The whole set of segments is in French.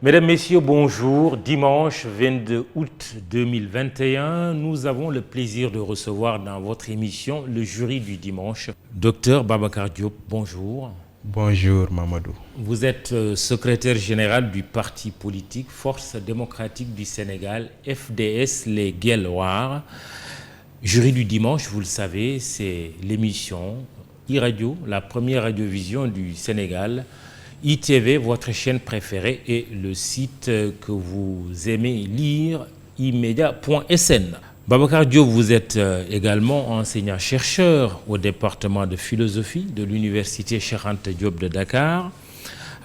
Mesdames, Messieurs, bonjour. Dimanche 22 août 2021, nous avons le plaisir de recevoir dans votre émission le jury du dimanche. Docteur Babacar Diop, bonjour. Bonjour Mamadou. Vous êtes secrétaire général du parti politique Force démocratique du Sénégal, FDS Les Guelwaars. Jury du dimanche, vous le savez, c'est l'émission e-radio, la première radiovision du Sénégal. ITV, votre chaîne préférée, et le site que vous aimez lire, imedia.sn. Babacar Diop, vous êtes également enseignant-chercheur au département de philosophie de l'université Cheikh Anta Diop de Dakar,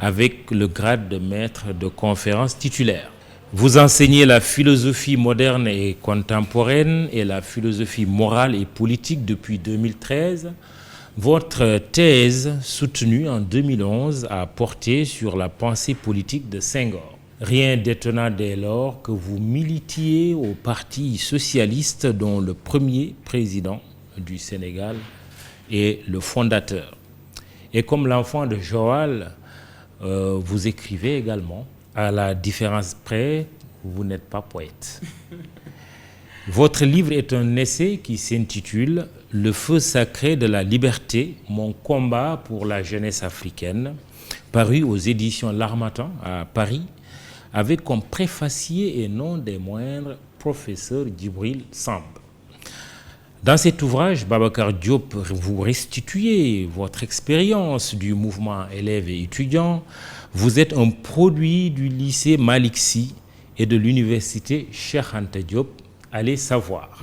avec le grade de maître de conférence titulaire. Vous enseignez la philosophie moderne et contemporaine et la philosophie morale et politique depuis 2013. Votre thèse, soutenue en 2011, a porté sur la pensée politique de Senghor. Rien d'étonnant dès lors que vous militiez au Parti socialiste dont le premier président du Sénégal est le fondateur. Et comme l'enfant de Joal, vous écrivez également, à la différence près, vous n'êtes pas poète. Votre livre est un essai qui s'intitule « Le feu sacré de la liberté, mon combat pour la jeunesse africaine », paru aux éditions L'Harmattan à Paris, avec comme préfacier et non des moindres professeur Djibril Samb. Dans cet ouvrage, Babacar Diop, vous restituez votre expérience du mouvement élèves et étudiants. Vous êtes un produit du lycée Malick Sy et de l'université Cheikh Anta Diop. Allez savoir.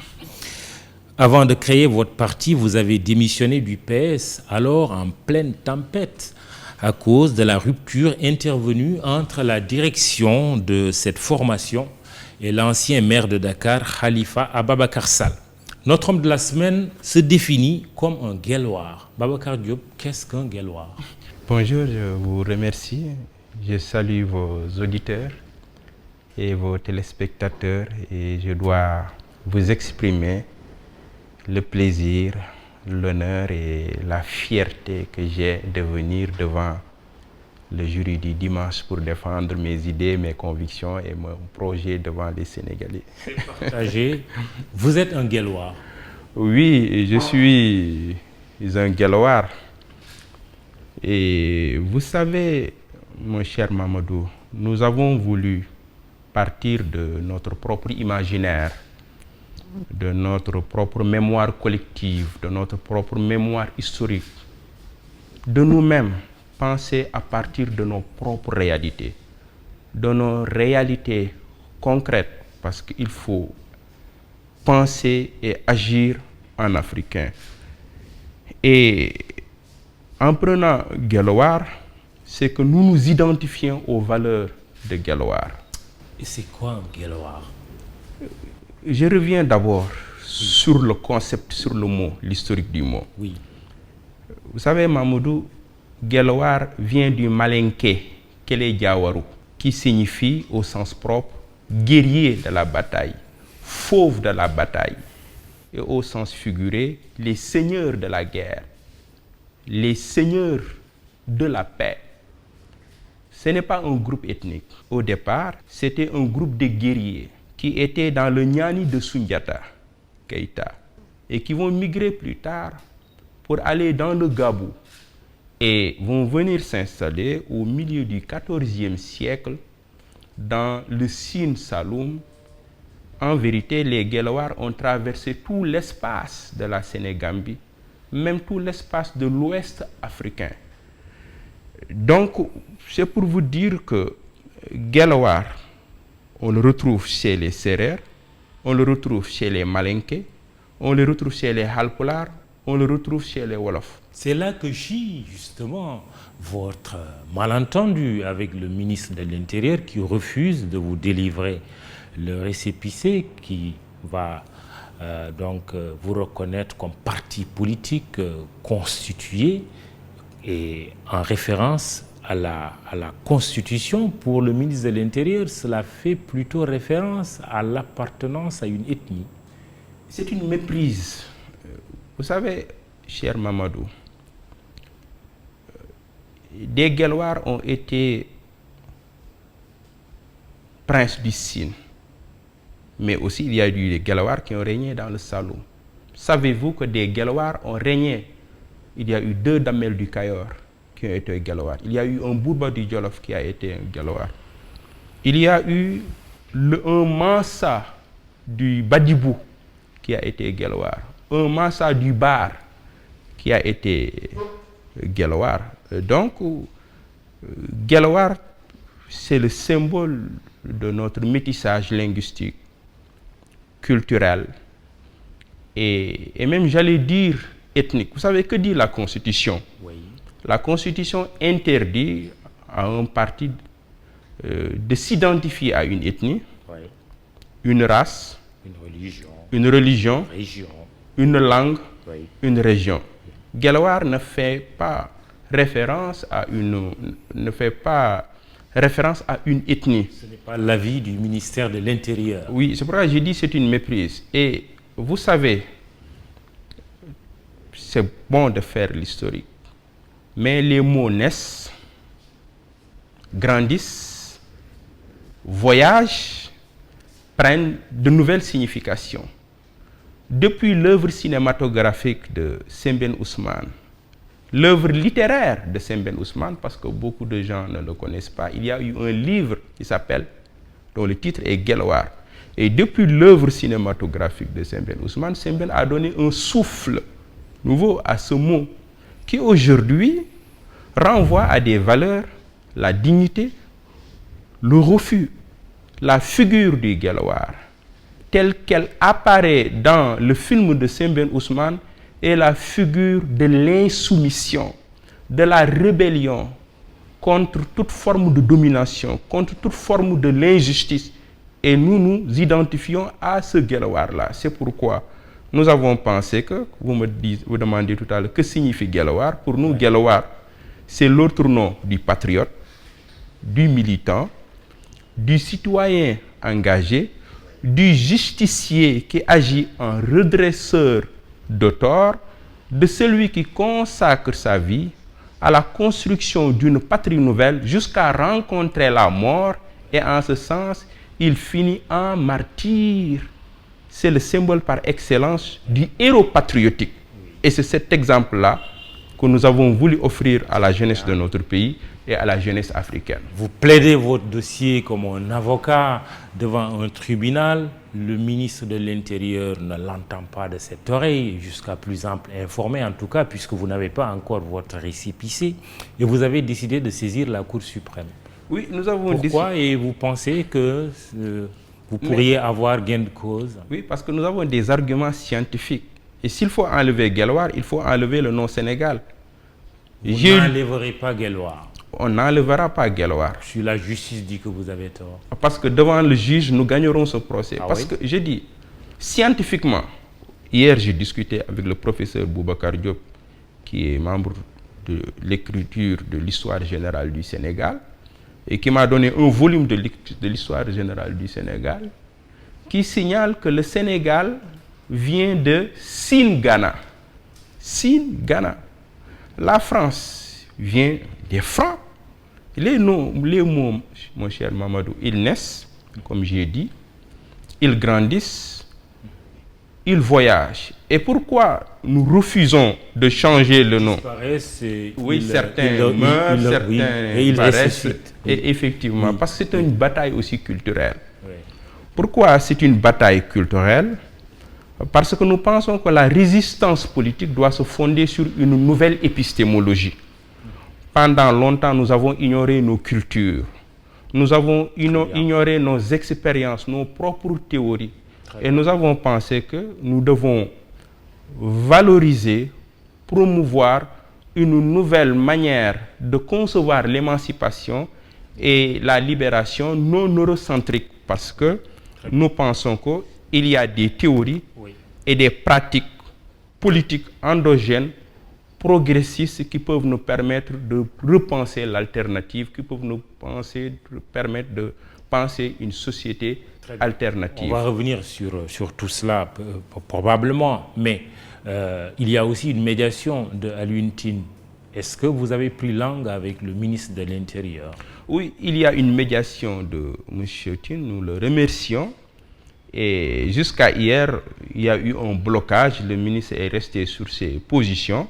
Avant de créer votre parti, vous avez démissionné du PS, alors en pleine tempête, à cause de la rupture intervenue entre la direction de cette formation et l'ancien maire de Dakar, Khalifa Ababacar Sall. Notre homme de la semaine se définit comme un Guelwaar. Babacar Diop, qu'est-ce qu'un Guelwaar? Bonjour, je vous remercie. Je salue vos auditeurs et vos téléspectateurs et je dois vous exprimer le plaisir, l'honneur et la fierté que j'ai de venir devant le jury du dimanche pour défendre mes idées, mes convictions et mon projet devant les Sénégalais. C'est partagé. Vous êtes un Guelwaar? Oui, je suis un Guelwaar. Et vous savez, mon cher Mamadou, nous avons voulu partir de notre propre imaginaire, de notre propre mémoire collective, de notre propre mémoire historique, de nous-mêmes, penser à partir de nos propres réalités, de nos réalités concrètes, parce qu'il faut penser et agir en africain. Et en prenant Guelwaar, c'est que nous nous identifions aux valeurs de Guelwaar. Et c'est quoi un Guelwaar? Je reviens d'abord sur le concept, sur le mot, l'historique du mot. Oui. Vous savez, Mamadou, Guelwaar vient du malinké, Kélé Diawarou, qui signifie au sens propre guerrier de la bataille, fauve de la bataille, et au sens figuré, les seigneurs de la guerre, les seigneurs de la paix. Ce n'est pas un groupe ethnique. Au départ, c'était un groupe de guerriers qui étaient dans le Niani de Sundiata Keïta et qui vont migrer plus tard pour aller dans le Gabou et vont venir s'installer au milieu du XIVe siècle dans le Sine Saloum. En vérité, les Guelwaars ont traversé tout l'espace de la Sénégambie, même tout l'espace de l'Ouest africain. Donc, c'est pour vous dire que Guelwaar, on le retrouve chez les Sérères, on le retrouve chez les Malinké, on le retrouve chez les Halpulaar, on le retrouve chez les Wolofs. C'est là que gît justement votre malentendu avec le ministre de l'Intérieur qui refuse de vous délivrer le récépissé qui va vous reconnaître comme parti politique constitué et en référence à la Constitution. Pour le ministre de l'Intérieur, cela fait plutôt référence à l'appartenance à une ethnie. C'est une méprise. Vous savez, cher Mamadou, des Guelwaars ont été princes du Sine. Mais aussi, il y a eu des Guelwaars qui ont régné dans le Saloum. Savez-vous que des Guelwaars ont régné? Il y a eu 2 Damel du Cayor qui ont été Guelwaars. Il y a eu un Bourba du Jolof qui a été un Guelwaar. Il y a eu un Mansa du Badibou qui a été Guelwaar. Un Mansa du Bar qui a été Guelwaar. Donc, Guelwaar, c'est le symbole de notre métissage linguistique, culturel et même, j'allais dire, ethnique. Vous savez, que dit la Constitution? Oui. La Constitution interdit à un parti de s'identifier à une ethnie, Oui. une race, Une religion, une langue, oui. une région. Guelwaar ne fait pas référence à une ethnie. Ce n'est pas l'avis du ministère de l'Intérieur. Oui, c'est pourquoi j'ai dit c'est une méprise. Et vous savez, c'est bon de faire l'historique, mais les mots naissent, grandissent, voyagent, prennent de nouvelles significations. Depuis l'œuvre cinématographique de Sembène Ousmane, l'œuvre littéraire de Sembène Ousmane, parce que beaucoup de gens ne le connaissent pas, il y a eu un livre qui s'appelle, dont le titre est Guelwaar. Et depuis l'œuvre cinématographique de Sembène Ousmane, Sembène a donné un souffle nouveau à ce mot qui aujourd'hui renvoie à des valeurs, la dignité, le refus, la figure du Guelwaar, telle qu'elle apparaît dans le film de Sembène Ousmane, est la figure de l'insoumission, de la rébellion contre toute forme de domination, contre toute forme de l'injustice. Et nous nous identifions à ce Guelwaar-là. C'est pourquoi nous avons pensé que, vous demandez tout à l'heure, que signifie Guelwaar? Pour nous, Guelwaar, c'est l'autre nom du patriote, du militant, du citoyen engagé, du justicier qui agit en redresseur de tort, de celui qui consacre sa vie à la construction d'une patrie nouvelle jusqu'à rencontrer la mort, et en ce sens, il finit en martyr. C'est le symbole par excellence du héros patriotique. Et c'est cet exemple-là que nous avons voulu offrir à la jeunesse de notre pays et à la jeunesse africaine. Vous plaidez votre dossier comme un avocat devant un tribunal. Le ministre de l'Intérieur ne l'entend pas de cette oreille, jusqu'à plus ample informé en tout cas, puisque vous n'avez pas encore votre récépissé. Et vous avez décidé de saisir la Cour suprême. Oui, nous avons Pourquoi? Et vous pensez que vous pourriez avoir gain de cause? Oui, parce que nous avons des arguments scientifiques. Et s'il faut enlever Guelwaar, il faut enlever le nom Sénégal. Vous n'enlèverez pas Guelwaar. On n'enlèvera pas Guelwaar. Si la justice dit que vous avez tort. Parce que devant le juge, nous gagnerons ce procès. Ah parce oui? que je dis, scientifiquement, hier j'ai discuté avec le professeur Boubacar Diop, qui est membre de l'écriture de l'histoire générale du Sénégal, et qui m'a donné un volume de l'histoire générale du Sénégal, qui signale que le Sénégal vient de Sine-Ghana. Sine-Ghana. La France vient des Francs. Les mots, mon cher Mamadou, ils naissent, comme j'ai dit, ils grandissent, ils voyagent. Et pourquoi nous refusons de changer le nom? Oui, certains meurent, certains paraissent. Et effectivement, parce que c'est une bataille aussi culturelle. Oui. Pourquoi c'est une bataille culturelle? Parce que nous pensons que la résistance politique doit se fonder sur une nouvelle épistémologie. Pendant longtemps, nous avons ignoré nos cultures. Nous avons ignoré nos expériences, nos propres théories. Et nous avons pensé que nous devons valoriser, promouvoir une nouvelle manière de concevoir l'émancipation et la libération non eurocentrique. Parce que nous pensons qu'il y a des théories et des pratiques politiques endogènes progressistes qui peuvent nous permettre de repenser l'alternative, qui peuvent nous permettre de penser une société alternative. On va revenir sur tout cela probablement, mais il y a aussi une médiation de Alioune Tine. Est-ce que vous avez pris langue avec le ministre de l'Intérieur? Oui, il y a une médiation de M. Tine, nous le remercions. Et jusqu'à hier, il y a eu un blocage, le ministre est resté sur ses positions.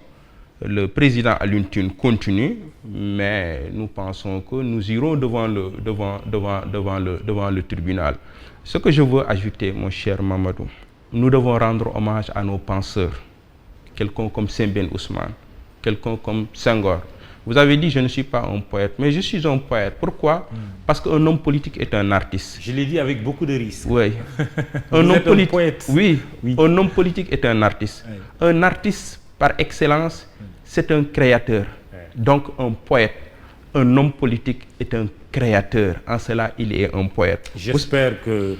Le président Alioune Tine continue, mais nous pensons que nous irons devant le tribunal. Ce que je veux ajouter, mon cher Mamadou, nous devons rendre hommage à nos penseurs, quelqu'un comme Sembène Ousmane, quelqu'un comme Senghor. Vous avez dit, je ne suis pas un poète, mais je suis un poète. Pourquoi? Parce qu'un homme politique est un artiste. Je l'ai dit avec beaucoup de risques. Oui. Un poète. Oui, un homme politique est un artiste. Oui. Un artiste, par excellence, c'est un créateur. Oui. Donc, un poète, un homme politique est un créateur. En cela, il est un poète. J'espère que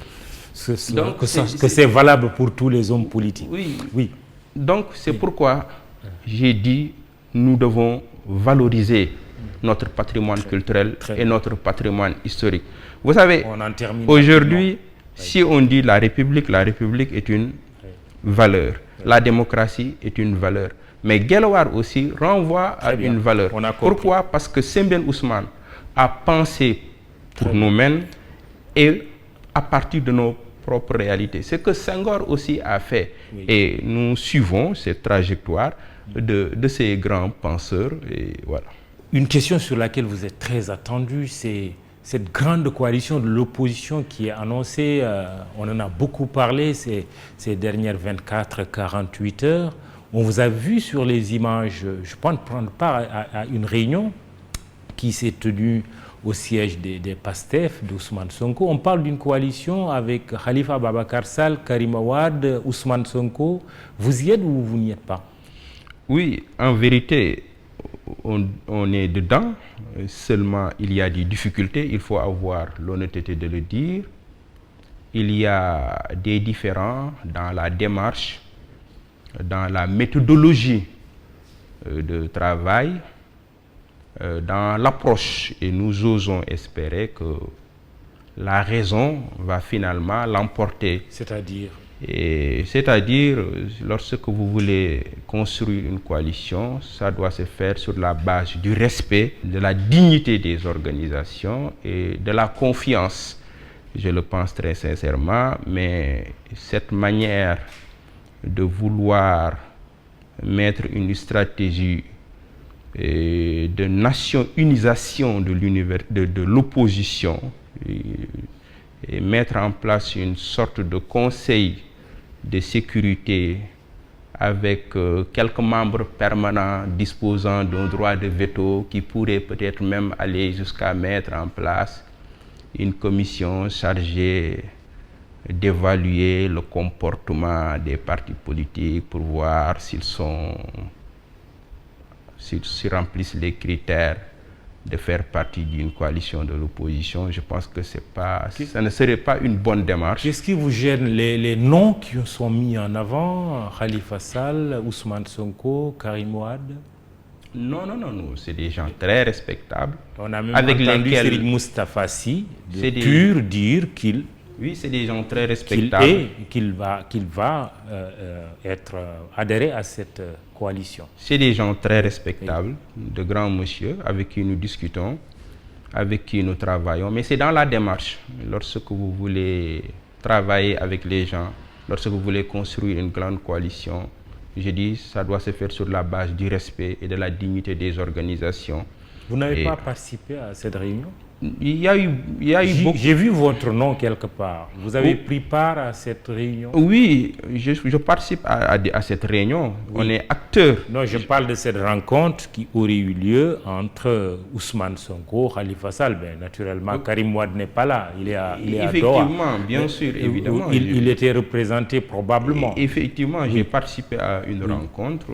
c'est valable pour tous les hommes politiques. Oui. Oui. Donc, c'est pourquoi j'ai dit, nous devons valoriser notre patrimoine culturel et notre patrimoine historique. Vous savez, aujourd'hui, si on dit la République est une valeur. La démocratie est une valeur. Mais Guelwaar aussi renvoie à une valeur. Pourquoi? Parce que Sembène Ousmane a pensé pour nous-mêmes et à partir de nos propres réalités. C'est ce que Senghor aussi a fait. Oui. Et nous suivons cette trajectoire de ces grands penseurs. Et voilà. Une question sur laquelle vous êtes très attendu, c'est cette grande coalition de l'opposition qui est annoncée. On en a beaucoup parlé ces dernières 24-48 heures. On vous a vu sur les images, je pense, prendre part à une réunion qui s'est tenue au siège des PASTEF d'Ousmane Sonko. On parle d'une coalition avec Khalifa Ababacar Sall, Karim Wade, Ousmane Sonko. Vous y êtes ou vous n'y êtes pas? Oui, en vérité, on est dedans. Seulement, il y a des difficultés. Il faut avoir l'honnêteté de le dire. Il y a des différends dans la démarche, dans la méthodologie de travail, dans l'approche, et nous osons espérer que la raison va finalement l'emporter. C'est-à-dire, lorsque vous voulez construire une coalition, ça doit se faire sur la base du respect, de la dignité des organisations et de la confiance. Je le pense très sincèrement, mais cette manière de vouloir mettre une stratégie de nationalisation de l'opposition et mettre en place une sorte de conseil de sécurité avec quelques membres permanents disposant d'un droit de veto qui pourrait peut-être même aller jusqu'à mettre en place une commission chargée d'évaluer le comportement des partis politiques pour voir s'ils remplissent les critères de faire partie d'une coalition de l'opposition. Je pense que ça ne serait pas une bonne démarche. Qu'est-ce qui vous gêne? Les noms qui sont mis en avant, Khalifa Sall, Ousmane Sonko, Karim Wade? Non, c'est des gens très respectables. On a même entendu Serigne Moustapha Sy dire qu'il... Oui, c'est des gens très respectables. Qu'il va être adhéré à cette coalition. C'est des gens très respectables, de grands monsieur, avec qui nous discutons, avec qui nous travaillons. Mais c'est dans la démarche. Lorsque vous voulez travailler avec les gens, lorsque vous voulez construire une grande coalition, je dis, ça doit se faire sur la base du respect et de la dignité des organisations. Vous n'avez pas participé à cette réunion? Il y a eu beaucoup... J'ai vu votre nom quelque part. Vous avez pris part à cette réunion? Oui, je participe à cette réunion. Oui. On est acteur. Non, je parle de cette rencontre qui aurait eu lieu entre Ousmane Sonko, Khalifa Sall. Naturellement, Karim Wade n'est pas là. Il est à Doha. Effectivement, bien sûr, évidemment. Il était représenté probablement. Effectivement, j'ai participé à une rencontre.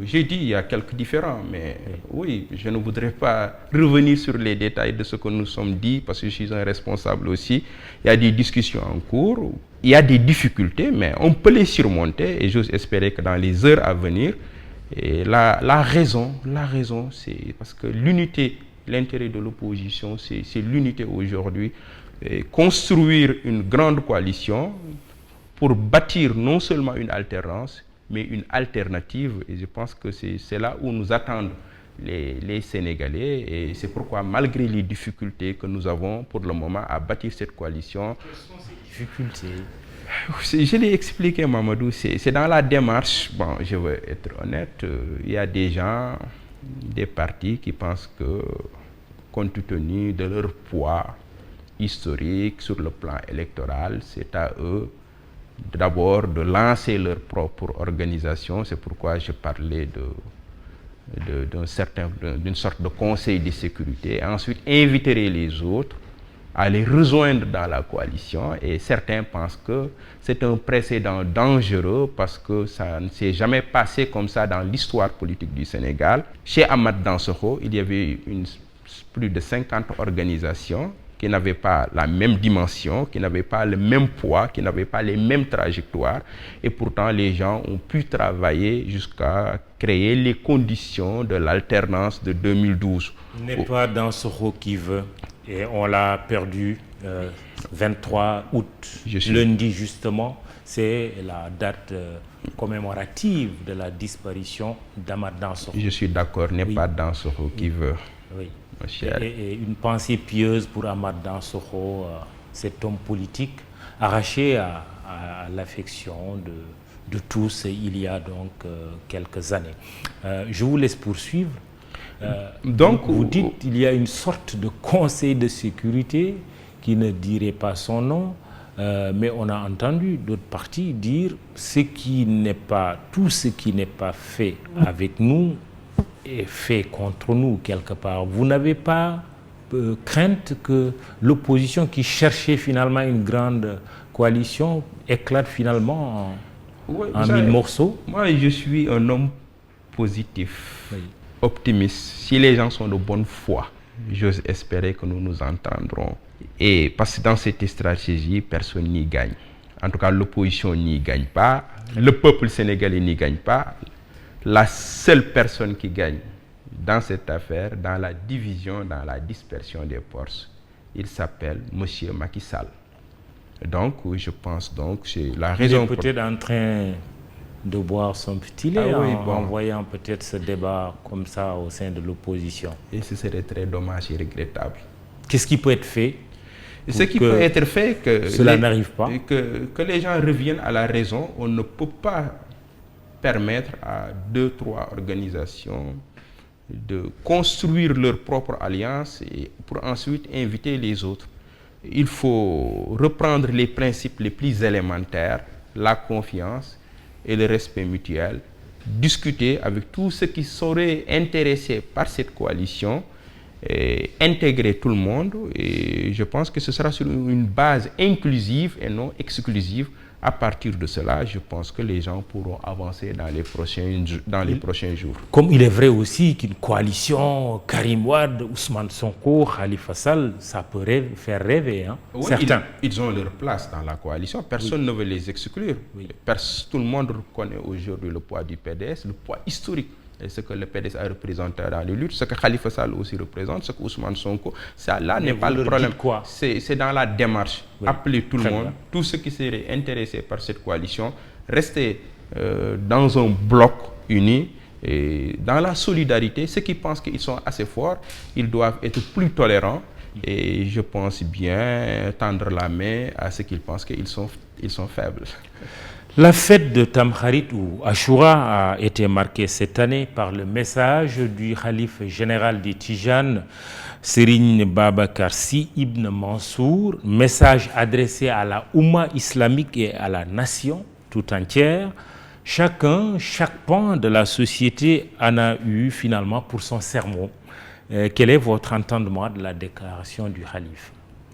J'ai dit il y a quelques différends, mais oui, je ne voudrais pas revenir sur les détails de ce que nous sommes dit, parce que je suis un responsable aussi. Il y a des discussions en cours, il y a des difficultés, mais on peut les surmonter et j'ose espérer que dans les heures à venir, la raison, c'est parce que l'unité, l'intérêt de l'opposition, c'est l'unité aujourd'hui. Construire une grande coalition pour bâtir non seulement une alternance, mais une alternative. Et je pense que c'est là où nous attendent les Sénégalais, et c'est pourquoi, malgré les difficultés que nous avons pour le moment à bâtir cette coalition... Quelles sont ces difficultés? Je l'ai expliqué, Mamadou, c'est dans la démarche. Bon, je veux être honnête, il y a des gens, des partis qui pensent que, compte tenu de leur poids historique sur le plan électoral, c'est à eux d'abord de lancer leur propre organisation. C'est pourquoi je parlais d'une sorte de conseil de sécurité. Et ensuite, inviterait les autres à les rejoindre dans la coalition. Et certains pensent que c'est un précédent dangereux parce que ça ne s'est jamais passé comme ça dans l'histoire politique du Sénégal. Chez Amath Dansokho, il y avait plus de 50 organisations qui n'avaient pas la même dimension, qui n'avaient pas le même poids, qui n'avaient pas les mêmes trajectoires. Et pourtant, les gens ont pu travailler jusqu'à créer les conditions de l'alternance de 2012. N'est pas Dansokho qui veut. Et on l'a perdu 23 août. Lundi, justement, c'est la date commémorative de la disparition d'Amath Dansokho. Je suis d'accord, n'est pas Dansokho qui veut. Oui. Et une pensée pieuse pour Amath Dansokho, cet homme politique arraché à l'affection de tous il y a donc quelques années. Je vous laisse poursuivre. Donc, vous dites qu'il y a une sorte de conseil de sécurité qui ne dirait pas son nom, mais on a entendu d'autres partis dire tout ce qui n'est pas fait avec nous est fait contre nous quelque part. Vous n'avez pas crainte que l'opposition qui cherchait finalement une grande coalition éclate finalement en mille morceaux? Moi, je suis un homme positif, optimiste. Si les gens sont de bonne foi, j'ose espérer que nous nous entendrons. Et parce que dans cette stratégie, personne n'y gagne. En tout cas, l'opposition n'y gagne pas. Le peuple sénégalais n'y gagne pas. La seule personne qui gagne dans cette affaire, dans la division, dans la dispersion des forces, il s'appelle M. Macky Sall. Donc, je pense donc c'est la raison. Il est peut-être en train de boire son petit lait en voyant peut-être ce débat comme ça au sein de l'opposition. Et ce serait très dommage et regrettable. Qu'est-ce qui peut être fait? Ce qui peut être fait, que cela n'arrive pas. Que les gens reviennent à la raison. On ne peut pas permettre à 2-3 organisations de construire leur propre alliance et pour ensuite inviter les autres. Il faut reprendre les principes les plus élémentaires, la confiance et le respect mutuel, discuter avec tous ceux qui seraient intéressés par cette coalition, et intégrer tout le monde, et je pense que ce sera sur une base inclusive et non exclusive. À partir de cela, je pense que les gens pourront avancer dans les prochains jours. Comme il est vrai aussi qu'une coalition Karim Wade, Ousmane Sonko, Khalifa Sall, ça peut faire rêver. Hein? Oui, certains. Ils ont leur place dans la coalition. Personne ne veut les exclure. Tout le monde reconnaît aujourd'hui le poids du PDS, le poids historique. Et ce que le PDS a représenté dans les luttes, ce que Khalifa Sall aussi représente, ce que Ousmane Sonko, ça là n'est pas le problème. C'est dans la démarche. Appeler tout le monde, tous ceux qui seraient intéressés par cette coalition, rester dans un bloc uni, et dans la solidarité. Ceux qui pensent qu'ils sont assez forts, ils doivent être plus tolérants. Et je pense bien tendre la main à ceux qui pensent qu'ils sont faibles. La fête de Tamkharit ou Ashura a été marquée cette année par le message du khalife général des Tijanes, Serigne Babacar Sy Ibn Mansour, message adressé à la Oumma islamique et à la nation tout entière. Chaque pan de la société en a eu finalement pour son sermon. Quel est votre entendement de la déclaration du khalife?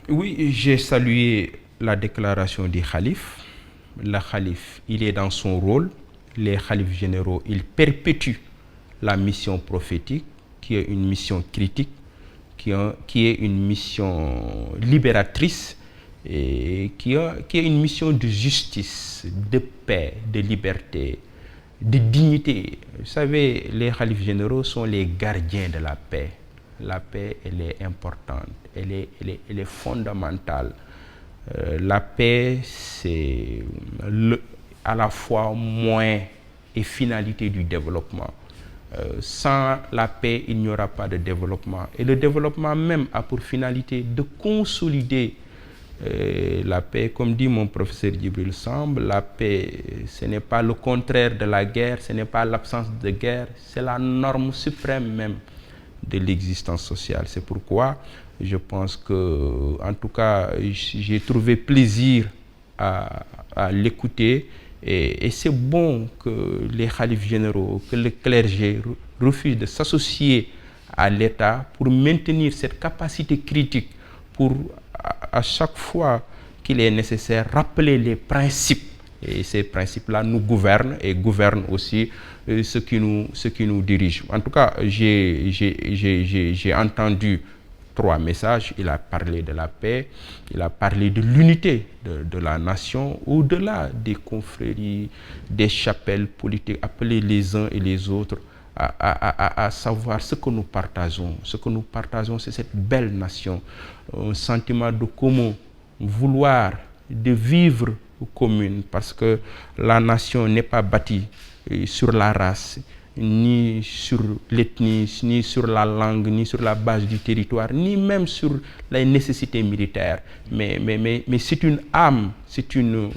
Oui, j'ai salué la déclaration du khalife. Le khalife, il est dans son rôle. Les khalifes généraux, ils perpétuent la mission prophétique, qui est une mission critique, qui est une mission libératrice, et qui est une mission de justice, de paix, de liberté, de dignité. Vous savez, les khalifes généraux sont les gardiens de la paix. La paix, elle est importante, elle est fondamentale. La paix, c'est à la fois moyen et finalité du développement. Sans la paix, il n'y aura pas de développement. Et le développement même a pour finalité de consolider la paix. Comme dit mon professeur Djibril Samb, la paix, ce n'est pas le contraire de la guerre, ce n'est pas l'absence de guerre, c'est la norme suprême même de l'existence sociale. C'est pourquoi je pense que, en tout cas, j'ai trouvé plaisir à l'écouter. Et c'est bon que les khalifes généraux, que le clergé refusent de s'associer à l'État pour maintenir cette capacité critique, pour à chaque fois qu'il est nécessaire rappeler les principes. Et ces principes-là nous gouvernent et gouvernent aussi ce qui nous dirige. En tout cas, j'ai entendu 3 messages. Il a parlé de la paix, il a parlé de l'unité de la nation, au-delà des confréries, des chapelles politiques, appeler les uns et les autres à savoir ce que nous partageons. Ce que nous partageons, c'est cette belle nation, un sentiment de commun, vouloir de vivre commune, parce que la nation n'est pas bâtie sur la race, ni sur l'ethnie, ni sur la langue, ni sur la base du territoire, ni même sur les nécessités militaires. Mais c'est une âme, c'est une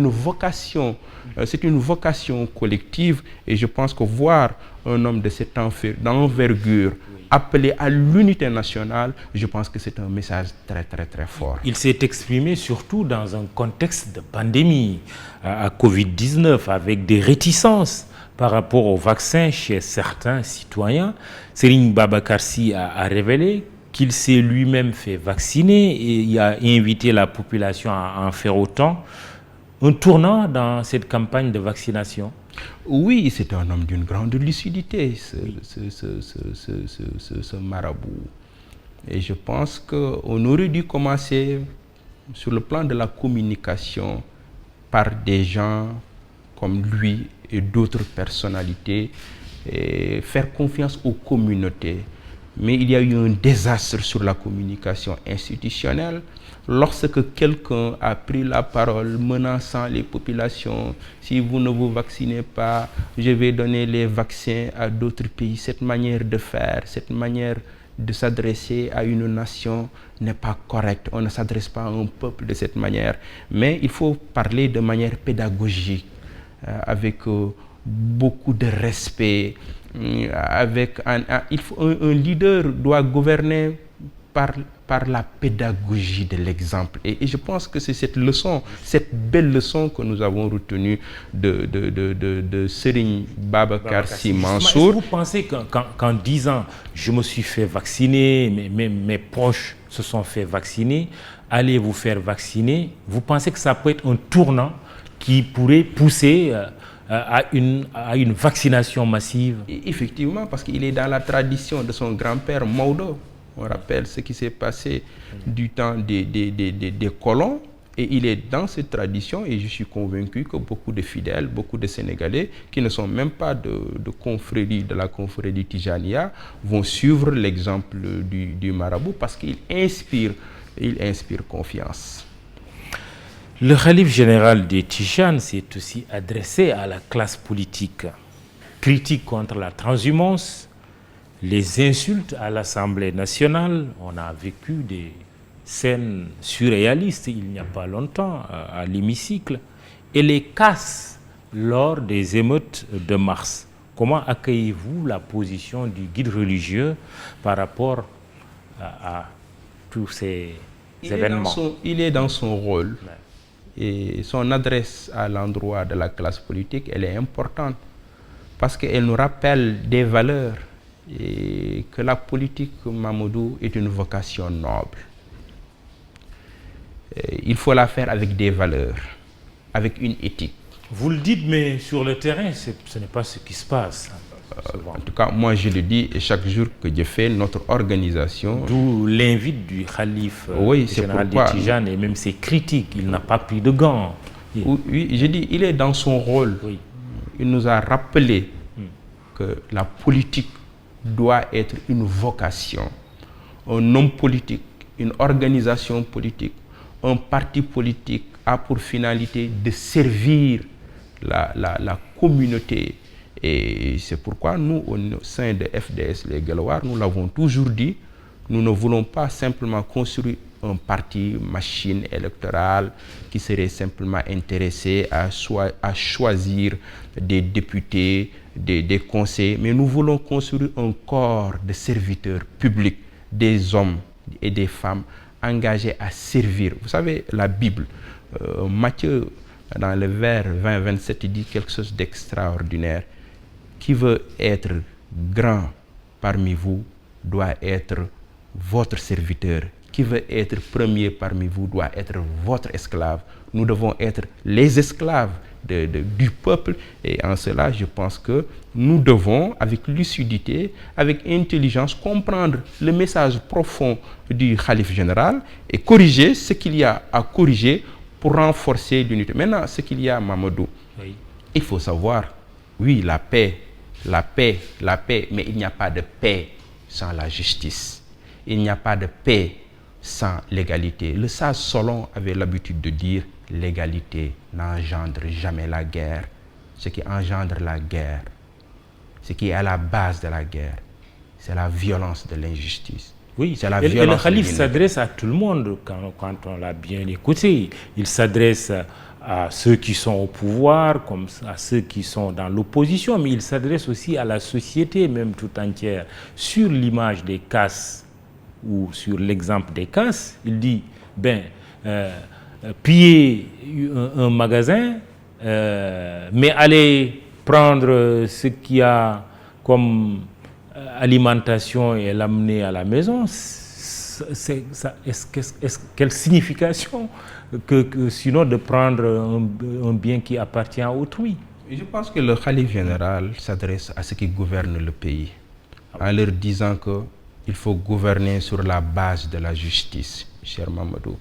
vocation, c'est une vocation collective. Et je pense que voir un homme de cette envergure appelé à l'unité nationale, je pense que c'est un message très très très fort. Il s'est exprimé surtout dans un contexte de pandémie à Covid-19, avec des réticences par rapport au vaccin chez certains citoyens. Serigne Babacar Sy a révélé qu'il s'est lui-même fait vacciner et il a invité la population à en faire autant. Un tournant dans cette campagne de vaccination. Oui, c'est un homme d'une grande lucidité, ce marabout. Et je pense qu'on aurait dû commencer sur le plan de la communication par des gens comme lui et d'autres personnalités, et faire confiance aux communautés. Mais il y a eu un désastre sur la communication institutionnelle lorsque quelqu'un a pris la parole menaçant les populations. Si vous ne vous vaccinez pas, je vais donner les vaccins à d'autres pays. Cette manière de faire, cette manière de s'adresser à une nation n'est pas correcte. On ne s'adresse pas à un peuple de cette manière. Mais il faut parler de manière pédagogique, avec beaucoup de respect. Avec un leader doit gouverner par la pédagogie de l'exemple. Et je pense que c'est cette leçon, cette belle leçon que nous avons retenue de Serigne Babacar Sy Mansour. Est-ce que vous pensez qu'en disant je me suis fait vacciner, mes proches se sont fait vacciner, allez vous faire vacciner, vous pensez que ça peut être un tournant qui pourrait pousser à une vaccination massive? Effectivement, parce qu'il est dans la tradition de son grand-père Maodo. On rappelle ce qui s'est passé du temps des colons. Et il est dans cette tradition, et je suis convaincu que beaucoup de fidèles, beaucoup de Sénégalais qui ne sont même pas de confrérie, de la confrérie Tijania, vont suivre l'exemple du marabout, parce qu'il inspire confiance. Le khalife général des Tijanes s'est aussi adressé à la classe politique. Critique contre la transhumance, les insultes à l'Assemblée nationale. On a vécu des scènes surréalistes il n'y a pas longtemps à l'hémicycle, et les casses lors des émeutes de mars. Comment accueillez-vous la position du guide religieux par rapport à tous ces événements? Il est dans son rôle. Ouais. Et son adresse à l'endroit de la classe politique, elle est importante parce qu'elle nous rappelle des valeurs, et que la politique, Mamadou, est une vocation noble. Et il faut la faire avec des valeurs, avec une éthique. Vous le dites, mais sur le terrain, ce n'est pas ce qui se passe. En tout cas, moi je le dis, et chaque jour que je fais notre organisation. D'où l'invite du khalife général des Tijanes et même ses critiques. Il n'a pas pris de gants. Oui, je dis, il est dans son rôle. Oui. Il nous a rappelé que la politique doit être une vocation. Un homme politique, une organisation politique, un parti politique a pour finalité de servir la communauté. Et c'est pourquoi nous, au sein de FDS Les Guelwaars, nous l'avons toujours dit, nous ne voulons pas simplement construire un parti machine électorale qui serait simplement intéressé à choisir des députés, des conseillers, mais nous voulons construire un corps de serviteurs publics, des hommes et des femmes engagés à servir. Vous savez, la Bible, Matthieu, dans le vers 20-27, il dit quelque chose d'extraordinaire. Qui veut être grand parmi vous doit être votre serviteur. Qui veut être premier parmi vous doit être votre esclave. Nous devons être les esclaves du peuple. Et en cela, je pense que nous devons, avec lucidité, avec intelligence, comprendre le message profond du khalife général et corriger ce qu'il y a à corriger pour renforcer l'unité. Maintenant, ce qu'il y a, Mamadou, oui. Il faut savoir, oui, la paix, mais il n'y a pas de paix sans la justice. Il n'y a pas de paix sans l'égalité. Le sage Solon avait l'habitude de dire « l'égalité n'engendre jamais la guerre ». Ce qui engendre la guerre, ce qui est à la base de la guerre, c'est la violence de l'injustice. Oui, et le khalife s'adresse à tout le monde quand on l'a bien écouté. Il s'adresse à ceux qui sont au pouvoir, comme à ceux qui sont dans l'opposition, mais il s'adresse aussi à la société même tout entière. Sur l'image des casses, ou sur l'exemple des casses, il dit, piller un magasin, mais aller prendre ce qu'il y a comme alimentation et l'amener à la maison, quelle signification que sinon de prendre un bien qui appartient à autrui? Je pense que le khalife général s'adresse à ceux qui gouvernent le pays, en leur disant qu'il faut gouverner sur la base de la justice, cher Mamadou.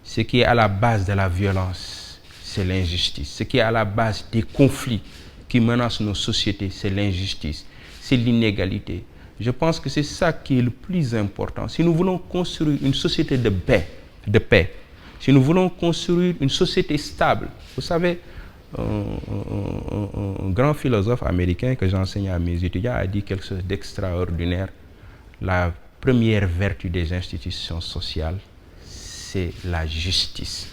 Ce qui est à la base de la violence, c'est l'injustice. Ce qui est à la base des conflits qui menacent nos sociétés, c'est l'injustice, c'est l'inégalité. Je pense que c'est ça qui est le plus important. Si nous voulons construire une société de paix, si nous voulons construire une société stable, vous savez, un grand philosophe américain que j'enseigne à mes étudiants a dit quelque chose d'extraordinaire. La première vertu des institutions sociales, c'est la justice.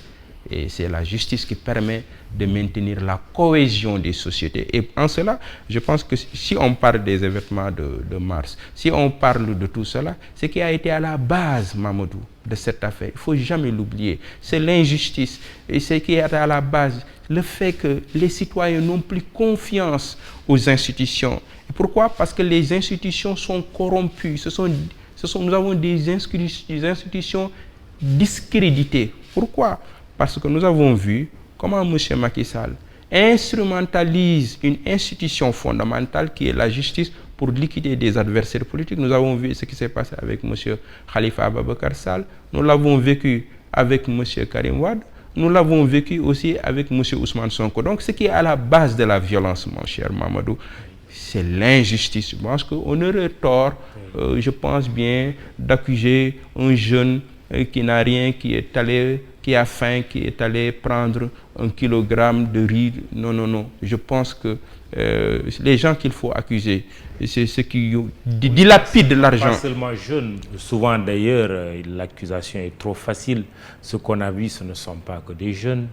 Et c'est la justice qui permet de maintenir la cohésion des sociétés. Et en cela, je pense que si on parle des événements de mars, si on parle de tout cela, ce qui a été à la base, Mamadou, de cette affaire, il ne faut jamais l'oublier, c'est l'injustice. Et ce qui est à la base, le fait que les citoyens n'ont plus confiance aux institutions. Et pourquoi? Parce que les institutions sont corrompues. Nous avons des institutions discréditées. Pourquoi? Parce que nous avons vu comment M. Macky Sall instrumentalise une institution fondamentale qui est la justice pour liquider des adversaires politiques. Nous avons vu ce qui s'est passé avec M. Khalifa Ababakar Sall. Nous l'avons vécu avec M. Karim Wade. Nous l'avons vécu aussi avec M. Ousmane Sonko. Donc, ce qui est à la base de la violence, mon cher Mamadou, c'est l'injustice. Je pense qu'on aurait tort, je pense bien, d'accuser un jeune qui n'a rien, qui a faim, qui est allé prendre 1 kilogramme de riz. Non, non, non. Je pense que les gens qu'il faut accuser, c'est ceux qui dilapident l'argent. Pas seulement jeunes. Souvent d'ailleurs, l'accusation est trop facile. Ce qu'on a vu, ce ne sont pas que des jeunes.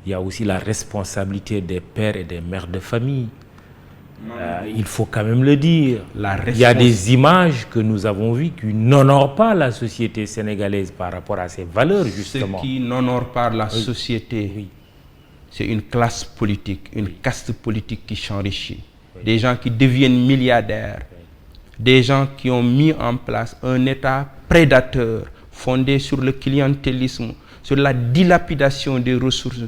Il y a aussi la responsabilité des pères et des mères de famille. Il faut quand même le dire. Il y a des images que nous avons vues qui n'honorent pas la société sénégalaise par rapport à ses valeurs, justement. Ce qui n'honore pas la société, c'est une classe politique, une caste politique qui s'enrichit. Des gens qui deviennent milliardaires. Des gens qui ont mis en place un État prédateur fondé sur le clientélisme, sur la dilapidation des ressources.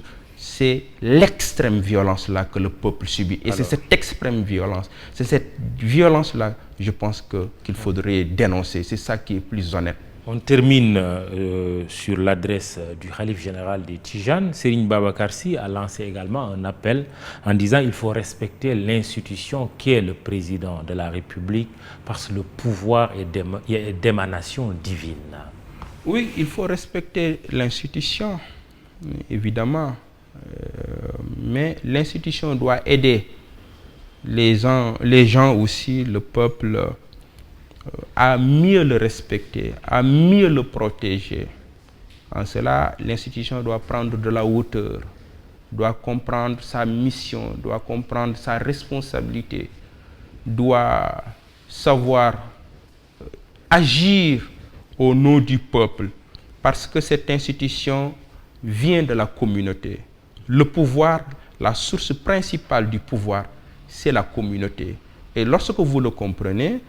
C'est l'extrême violence là que le peuple subit. Et c'est cette extrême violence, c'est cette violence-là, je pense qu'il faudrait dénoncer. C'est ça qui est plus honnête. On termine sur l'adresse du khalife général des Tijanes. Serigne Babacar Sy a lancé également un appel en disant qu'il faut respecter l'institution qui est le président de la République parce que le pouvoir est d'émanation divine. Oui, il faut respecter l'institution, évidemment. Mais l'institution doit aider les gens aussi, le peuple, à mieux le respecter, à mieux le protéger. En cela, l'institution doit prendre de la hauteur, doit comprendre sa mission, doit comprendre sa responsabilité, doit savoir agir au nom du peuple, parce que cette institution vient de la communauté. Le pouvoir, la source principale du pouvoir, c'est la communauté. Et lorsque vous le comprenez,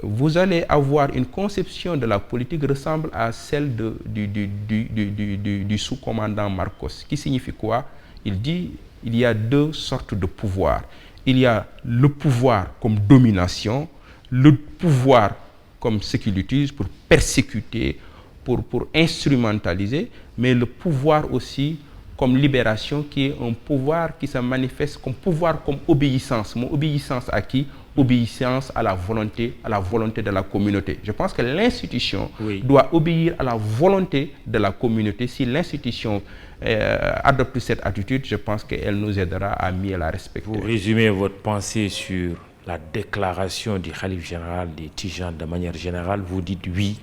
vous allez avoir une conception de la politique qui ressemble à celle du sous-commandant Marcos. Qui signifie quoi? Il dit il y a deux sortes de pouvoir. Il y a le pouvoir comme domination, le pouvoir comme ce qu'il utilise pour persécuter, pour instrumentaliser, mais le pouvoir aussi comme libération, qui est un pouvoir qui se manifeste comme pouvoir, comme obéissance. Mais obéissance à qui? Obéissance à la volonté de la communauté. Je pense que l'institution doit obéir à la volonté de la communauté. Si l'institution adopte cette attitude, je pense qu'elle nous aidera à mieux la respecter. Vous résumez votre pensée sur la déclaration du khalife général des Tidjanes de manière générale. Vous dites oui,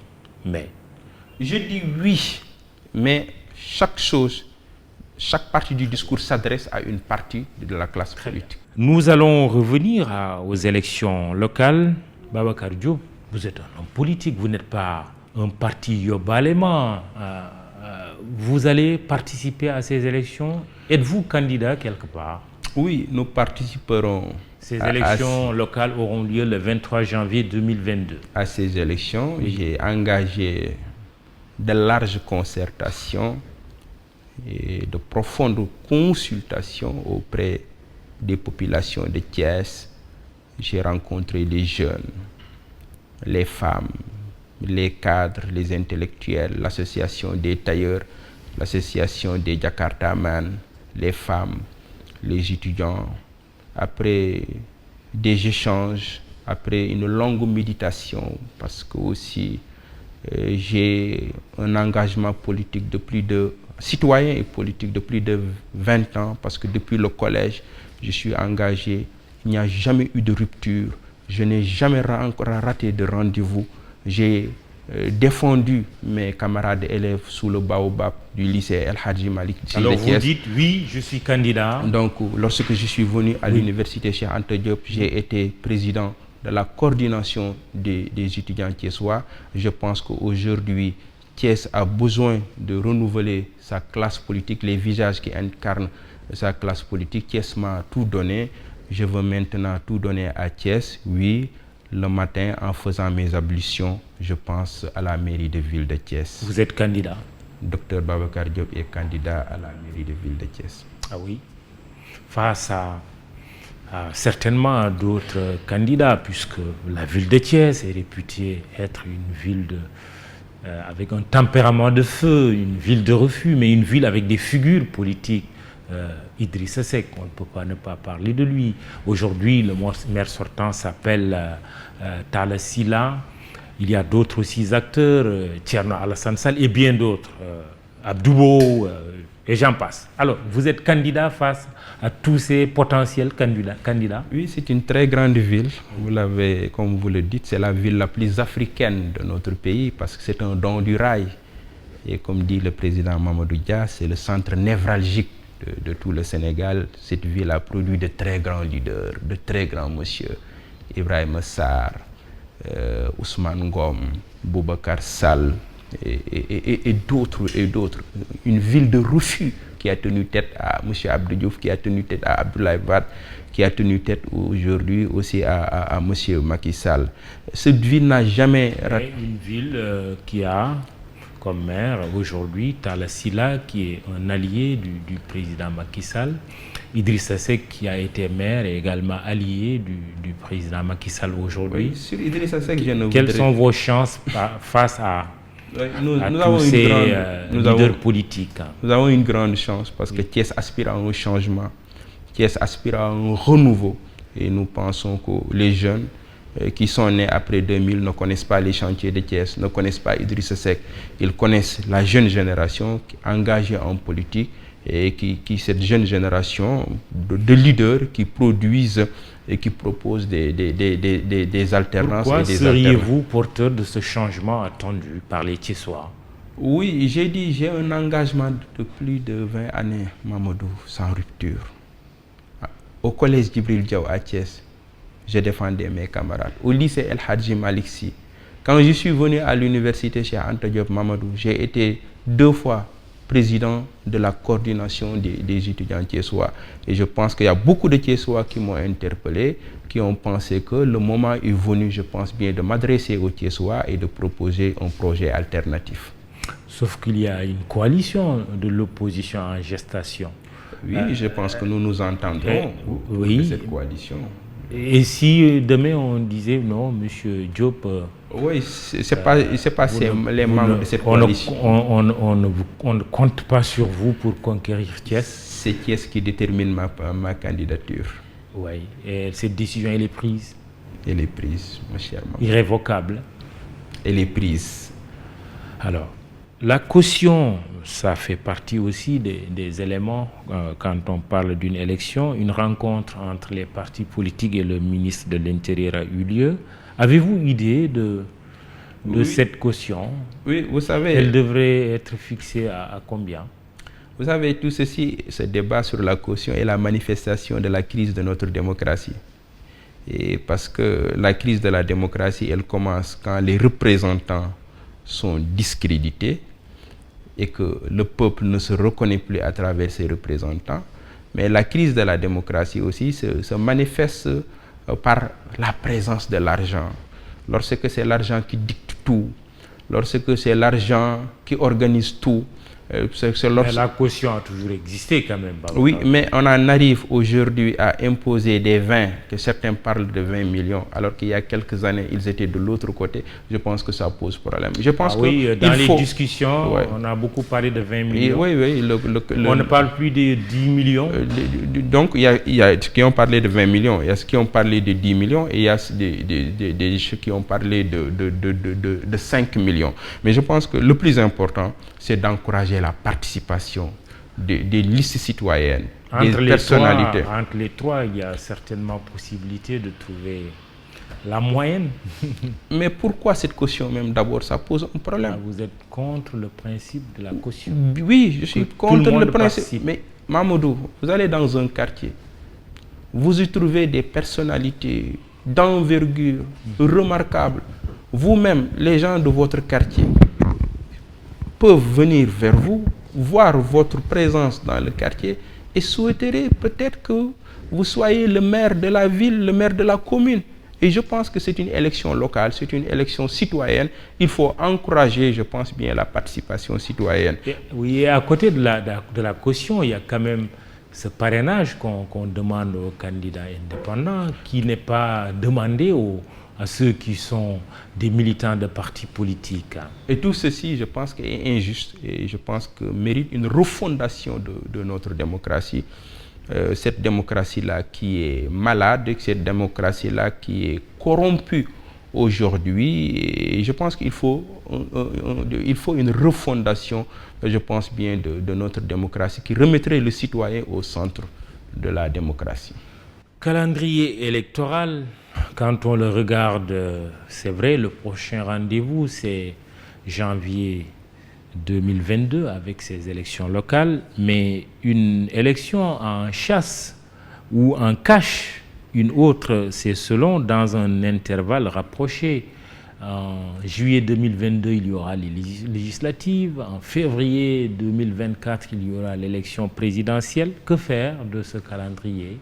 mais... Je dis oui, mais chaque partie du discours s'adresse à une partie de la classe politique. Nous allons revenir aux élections locales. Babacar Diop, vous êtes un homme politique, vous n'êtes pas un parti yobalément. Vous allez participer à ces élections. Êtes-vous candidat quelque part? Oui, nous participerons. Ces élections locales auront lieu le 23 janvier 2022. À ces élections, j'ai engagé de larges concertations et de profondes consultations auprès des populations de Thiès. J'ai rencontré les jeunes, les femmes, les cadres, les intellectuels, l'association des tailleurs, l'association des Jakartaman, les femmes, les étudiants. Après des échanges, après une longue méditation, parce que aussi j'ai un engagement politique citoyen et politique de plus de 20 ans, parce que depuis le collège, je suis engagé. Il n'y a jamais eu de rupture. Je n'ai jamais raté de rendez-vous. J'ai défendu mes camarades élèves sous le baobab du lycée El Hadji Malick. Alors vous dites oui, je suis candidat. Donc lorsque je suis venu à l'université Cheikh Anta Diop, j'ai été président de la coordination des étudiants thiessois. Je pense qu'aujourd'hui, Thiès a besoin de renouveler sa classe politique, les visages qui incarnent sa classe politique. Thiès m'a tout donné. Je veux maintenant tout donner à Thiès. Oui, le matin, en faisant mes ablutions, je pense à la mairie de ville de Thiès. Vous êtes candidat? Docteur Babacar Diop est candidat à la mairie de ville de Thiès. Ah oui? Face à certainement d'autres candidats, puisque la ville de Thiès est réputée être une ville avec un tempérament de feu, une ville de refus, mais une ville avec des figures politiques. Idrissa Seck, on ne peut pas ne pas parler de lui. Aujourd'hui, le maire sortant s'appelle Talla Sylla. Il y a d'autres aussi acteurs, Thierno Alassane Sall et bien d'autres, Abdoubo, et j'en passe. Alors, vous êtes candidat face à tous ces potentiels candidats? Oui, c'est une très grande ville. Vous l'avez, comme vous le dites, c'est la ville la plus africaine de notre pays parce que c'est un don du rail. Et comme dit le président Mamadou Dia, c'est le centre névralgique de tout le Sénégal. Cette ville a produit de très grands leaders, de très grands monsieur. Ibrahima Sarr, Ousmane Ngom, Boubacar Sall et d'autres. Une ville de refus qui a tenu tête à M. Abdou Diouf, qui a tenu tête à Abdoulaye Wade, qui a tenu tête aujourd'hui aussi à M. Macky Sall. Cette ville n'a jamais raté. Une ville qui a comme maire aujourd'hui Talla Sylla, qui est un allié du président Macky Sall. Idrissa Seck, qui a été maire, est également allié du président Macky Sall aujourd'hui. Oui, sur Idrissa Seck, quelles sont vos chances face à tous ces leaders politiques? Nous avons une grande chance parce que Thiès aspire à un changement, Thiès aspire à un renouveau. Et nous pensons que les jeunes qui sont nés après 2000 ne connaissent pas les chantiers de Thiès, ne connaissent pas Idrissa Seck. Ils connaissent la jeune génération engagée en politique et cette jeune génération de leaders qui produisent et qui proposent des alternances. Pourquoi et des seriez-vous porteur de ce changement attendu par les Thiessois? Oui, j'ai un engagement de plus de 20 années, Mamadou, sans rupture. Au collège Djibril Diaw à Thiès, je défendais mes camarades. Au lycée El Hadji Malick Sy, quand je suis venu à l'université chez Anta Diop, Mamadou, j'ai été 2 fois président de la coordination des étudiants thiessois. Et je pense qu'il y a beaucoup de Thiessois qui m'ont interpellé, qui ont pensé que le moment est venu, je pense bien, de m'adresser aux Thiessois et de proposer un projet alternatif. Sauf qu'il y a une coalition de l'opposition en gestation. Oui, je pense que nous nous entendrons de cette coalition. Et si demain on disait non, Monsieur Diop... oui, c'est pas les membres de cette coalition. On ne compte pas sur vous pour conquérir Thiès. C'est Thiès qui détermine ma candidature. Oui, et cette décision, elle est prise. Elle est prise, mon cher maman. Irrévocable. Elle est prise. Alors, la caution, ça fait partie aussi des éléments quand on parle d'une élection. Une rencontre entre les partis politiques et le ministre de l'Intérieur a eu lieu. Avez-vous idée de cette caution? Oui, vous savez... Elle devrait être fixée à combien? Vous savez, tout ceci, ce débat sur la caution est la manifestation de la crise de notre démocratie. Et parce que la crise de la démocratie, elle commence quand les représentants sont discrédités et que le peuple ne se reconnaît plus à travers ses représentants. Mais la crise de la démocratie aussi se manifeste par la présence de l'argent. Lorsque c'est l'argent qui dicte tout, lorsque c'est l'argent qui organise tout. Mais la caution a toujours existé quand même. Oui, mais on en arrive aujourd'hui à imposer des vins, que certains parlent de 20 millions, alors qu'il y a quelques années, ils étaient de l'autre côté. Je pense que ça pose problème. Je pense dans les discussions, on a beaucoup parlé de 20 millions. Oui. On ne parle plus de 10 millions. Donc, il y a ceux qui ont parlé de 20 millions, il y a ceux qui ont parlé de 10 millions, et il y a des ceux qui ont parlé de 5 millions. Mais je pense que le plus important, c'est d'encourager la participation des listes citoyennes, des personnalités. Entre les trois, il y a certainement possibilité de trouver la moyenne. Mais pourquoi cette caution même? D'abord, ça pose un problème. Vous êtes contre le principe de la caution? Oui, je suis contre le principe. Mais Mamadou, vous allez dans un quartier, vous y trouvez des personnalités d'envergure remarquables. Vous-même, les gens de votre quartier, peuvent venir vers vous, voir votre présence dans le quartier et souhaiteraient peut-être que vous soyez le maire de la ville, le maire de la commune. Et je pense que c'est une élection locale, c'est une élection citoyenne. Il faut encourager, je pense bien, la participation citoyenne. Oui, et à côté de la caution, il y a quand même ce parrainage qu'on demande aux candidats indépendants, qui n'est pas demandé à ceux qui sont des militants de partis politiques. Et tout ceci, je pense, est injuste et je pense que mérite une refondation de notre démocratie. Cette démocratie-là qui est malade, cette démocratie-là qui est corrompue aujourd'hui. Et je pense qu'il faut une refondation, je pense bien, de notre démocratie qui remettrait le citoyen au centre de la démocratie. Calendrier électoral, quand on le regarde, c'est vrai, le prochain rendez-vous, c'est janvier 2022 avec ces élections locales, mais une élection en chasse ou en cache, une autre, c'est selon, dans un intervalle rapproché. En juillet 2022, il y aura les législatives. En février 2024, il y aura l'élection présidentielle. Que faire de ce calendrier?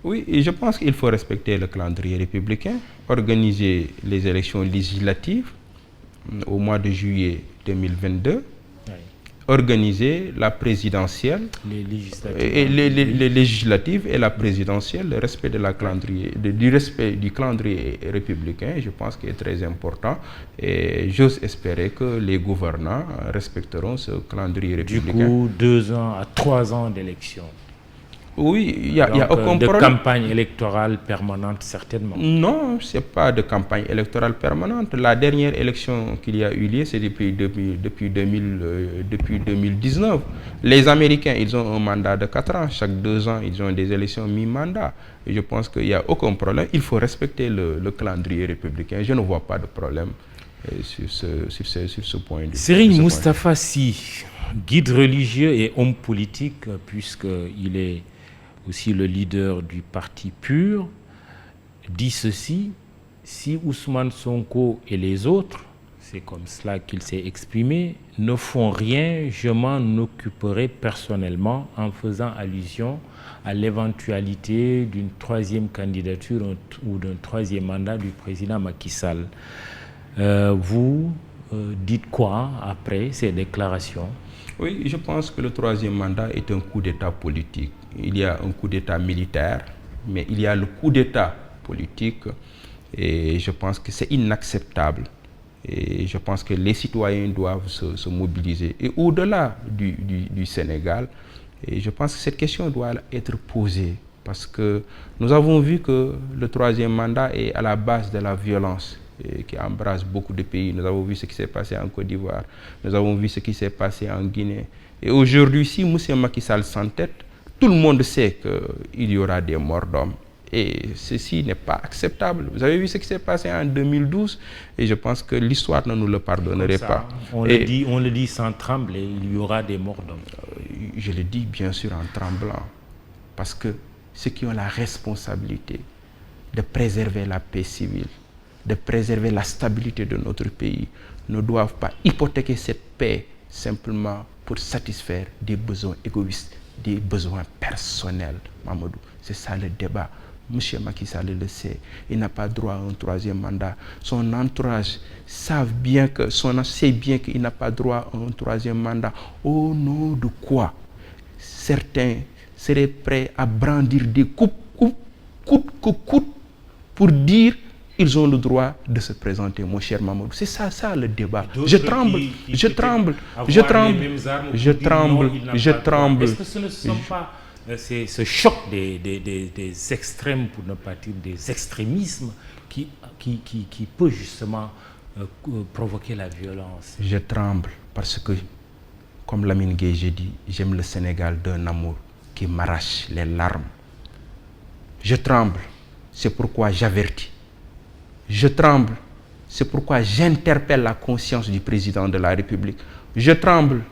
Oui, et je pense qu'il faut respecter le calendrier républicain, organiser les élections législatives au mois de juillet 2022, organiser la présidentielle, les législatives et la présidentielle, le respect de la calendrier, du respect du calendrier républicain, je pense qu'il est très important. Et j'ose espérer que les gouvernants respecteront ce calendrier républicain. Du coup, 2 ans à 3 ans d'élection. Oui, il y a aucun de problème. campagne électorale permanente, certainement. Non, ce n'est pas de campagne électorale permanente. La dernière élection qu'il y a eu lieu, c'est depuis 2019. Les Américains, ils ont un mandat de 4 ans. Chaque 2 ans, ils ont des élections mi-mandat. Et je pense qu'il n'y a aucun problème. Il faut respecter le calendrier républicain. Je ne vois pas de problème sur ce point de vue. Serigne Moustapha Sy, guide religieux et homme politique, puisqu'il est aussi le leader du parti PUR, dit ceci: si Ousmane Sonko et les autres, c'est comme cela qu'il s'est exprimé, ne font rien, je m'en occuperai personnellement, en faisant allusion à l'éventualité d'une 3e candidature ou d'un 3e mandat du président Macky Sall. Vous dites quoi après ces déclarations? Oui, je pense que le 3e mandat est un coup d'État politique. Il y a un coup d'État militaire, mais il y a le coup d'État politique, et je pense que c'est inacceptable. Et je pense que les citoyens doivent se mobiliser. Et au-delà du Sénégal, et je pense que cette question doit être posée, parce que nous avons vu que le 3e mandat est à la base de la violence qui embrasse beaucoup de pays. Nous avons vu ce qui s'est passé en Côte d'Ivoire, nous avons vu ce qui s'est passé en Guinée. Et aujourd'hui, si M. Macky Sall s'entête, tout le monde sait qu'il y aura des morts d'hommes. Et ceci n'est pas acceptable. Vous avez vu ce qui s'est passé en 2012, et je pense que l'histoire ne nous le pardonnerait pas. On le dit sans trembler, il y aura des morts d'hommes. Je le dis bien sûr en tremblant, parce que ceux qui ont la responsabilité de préserver la paix civile, de préserver la stabilité de notre pays, ne doivent pas hypothéquer cette paix simplement pour satisfaire des besoins égoïstes, des besoins personnels. Mamadou, c'est ça le débat. Monsieur Macky Sall le sait, il n'a pas droit à un 3e mandat. Son entourage sait bien qu'il n'a pas droit à un 3e mandat. Au nom de quoi certains seraient prêts à brandir des coûte que coûte pour dire ils ont le droit de se présenter, mon cher Mamadou. C'est ça le débat. Je tremble. Est-ce que ce ne sont pas ce choc des extrêmes, pour ne pas dire des extrémismes, qui peut justement provoquer la violence? Je tremble parce que, comme Lamine Gueye, j'ai dit, j'aime le Sénégal d'un amour qui m'arrache les larmes. Je tremble, c'est pourquoi j'avertis. Je tremble, c'est pourquoi j'interpelle la conscience du président de la République. Je tremble,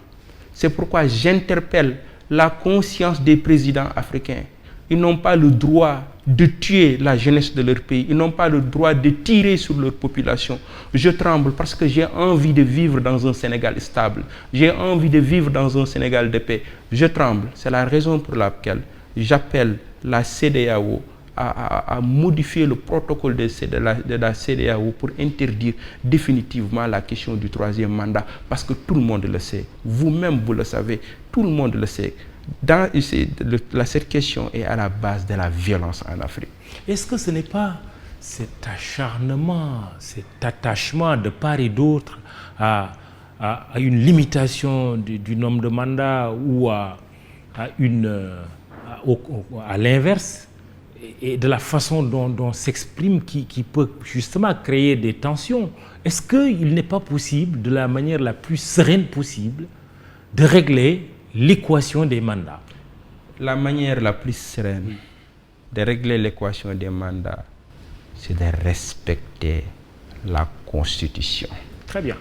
c'est pourquoi j'interpelle la conscience des présidents africains. Ils n'ont pas le droit de tuer la jeunesse de leur pays. Ils n'ont pas le droit de tirer sur leur population. Je tremble parce que j'ai envie de vivre dans un Sénégal stable. J'ai envie de vivre dans un Sénégal de paix. Je tremble. C'est la raison pour laquelle j'appelle la CEDEAO à modifier le protocole de la CEDEAO pour interdire définitivement la question du 3e mandat, parce que tout le monde le sait, vous-même vous le savez, tout le monde le sait. Cette question est à la base de la violence en Afrique. Est-ce que ce n'est pas cet acharnement, cet attachement de part et d'autre à une limitation du nombre de mandats ou à l'inverse, et de la façon dont s'exprime qui peut justement créer des tensions? Est-ce qu'il n'est pas possible, de la manière la plus sereine possible, de régler l'équation des mandats? La manière la plus sereine de régler l'équation des mandats, c'est de respecter la Constitution. Très bien.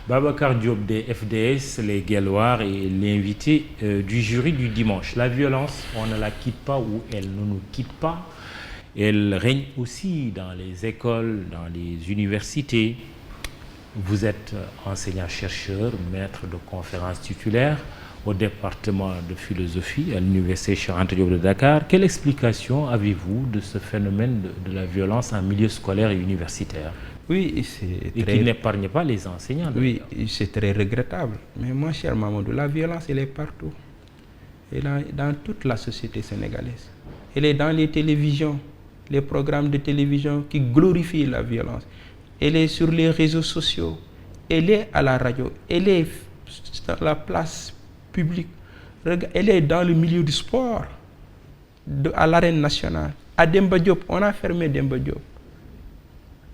Babacar Diop des FDS, les Guelwaars, et l'invité du jury du dimanche. La violence, on ne la quitte pas ou elle ne nous quitte pas. Elle règne aussi dans les écoles, dans les universités. Vous êtes enseignant-chercheur, maître de conférences titulaire au département de philosophie à l'université Cheikh Anta Diop de Dakar. Quelle explication avez-vous de ce phénomène de la violence en milieu scolaire et universitaire? Oui, et qui n'épargne pas les enseignants. Oui, c'est très regrettable. Mais mon cher Mamadou, la violence, elle est partout. Elle est dans toute la société sénégalaise. Elle est dans les télévisions, les programmes de télévision qui glorifient la violence. Elle est sur les réseaux sociaux. Elle est à la radio. Elle est dans la place publique. Elle est dans le milieu du sport. à l'arène nationale. À Demba Diop, on a fermé Demba Diop.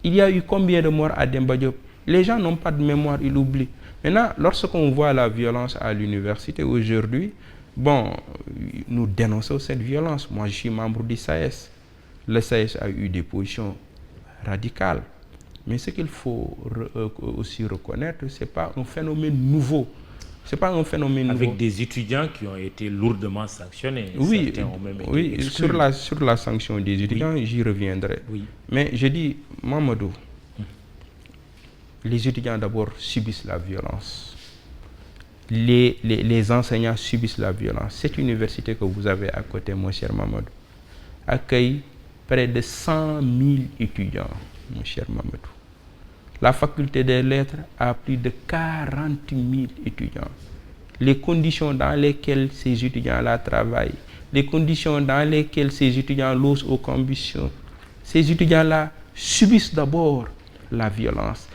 Il y a eu combien de morts à Demba Diop? Les gens n'ont pas de mémoire, ils oublient. Maintenant, lorsqu'on voit la violence à l'université aujourd'hui, bon, nous dénonçons cette violence. Moi, je suis membre du SAES. Le SAES a eu des positions radicales. Mais ce qu'il faut aussi reconnaître, ce n'est pas un phénomène nouveau. C'est pas un phénomène nouveau. Avec des étudiants qui ont été lourdement sanctionnés. Oui, certains ont même été exclus. sur la sanction des étudiants, oui, j'y reviendrai. Oui. Mais je dis, Mamadou, les étudiants d'abord subissent la violence. Les enseignants subissent la violence. Cette université que vous avez à côté, mon cher Mamadou, accueille près de 100 000 étudiants, mon cher Mamadou. La faculté des lettres a plus de 40 000 étudiants. Les conditions dans lesquelles ces étudiants-là travaillent, les conditions dans lesquelles ces étudiants logent aux combustions, ces étudiants-là subissent d'abord la violence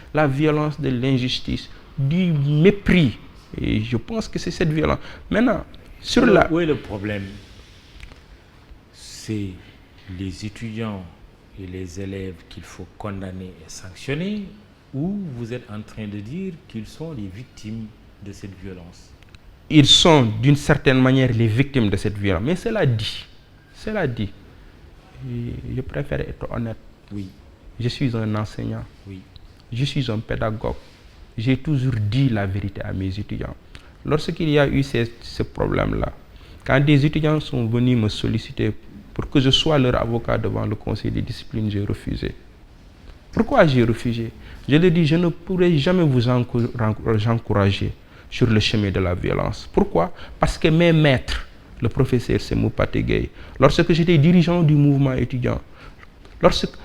de l'injustice, du mépris. Et je pense que c'est cette violence. Maintenant, où est le problème? C'est les étudiants et les élèves qu'il faut condamner et sanctionner, ou vous êtes en train de dire qu'ils sont les victimes de cette violence? Ils sont d'une certaine manière les victimes de cette violence. Mais cela dit, je préfère être honnête. Oui. Je suis un enseignant. Oui. Je suis un pédagogue. J'ai toujours dit la vérité à mes étudiants. Lorsqu'il y a eu ce problème-là, quand des étudiants sont venus me solliciter pour que je sois leur avocat devant le conseil de discipline, j'ai refusé. Pourquoi j'ai refusé? Je leur dis, je ne pourrai jamais vous encourager sur le chemin de la violence. Pourquoi? Parce que mes maîtres, le professeur Semou Pategay, lorsque j'étais dirigeant du mouvement étudiant,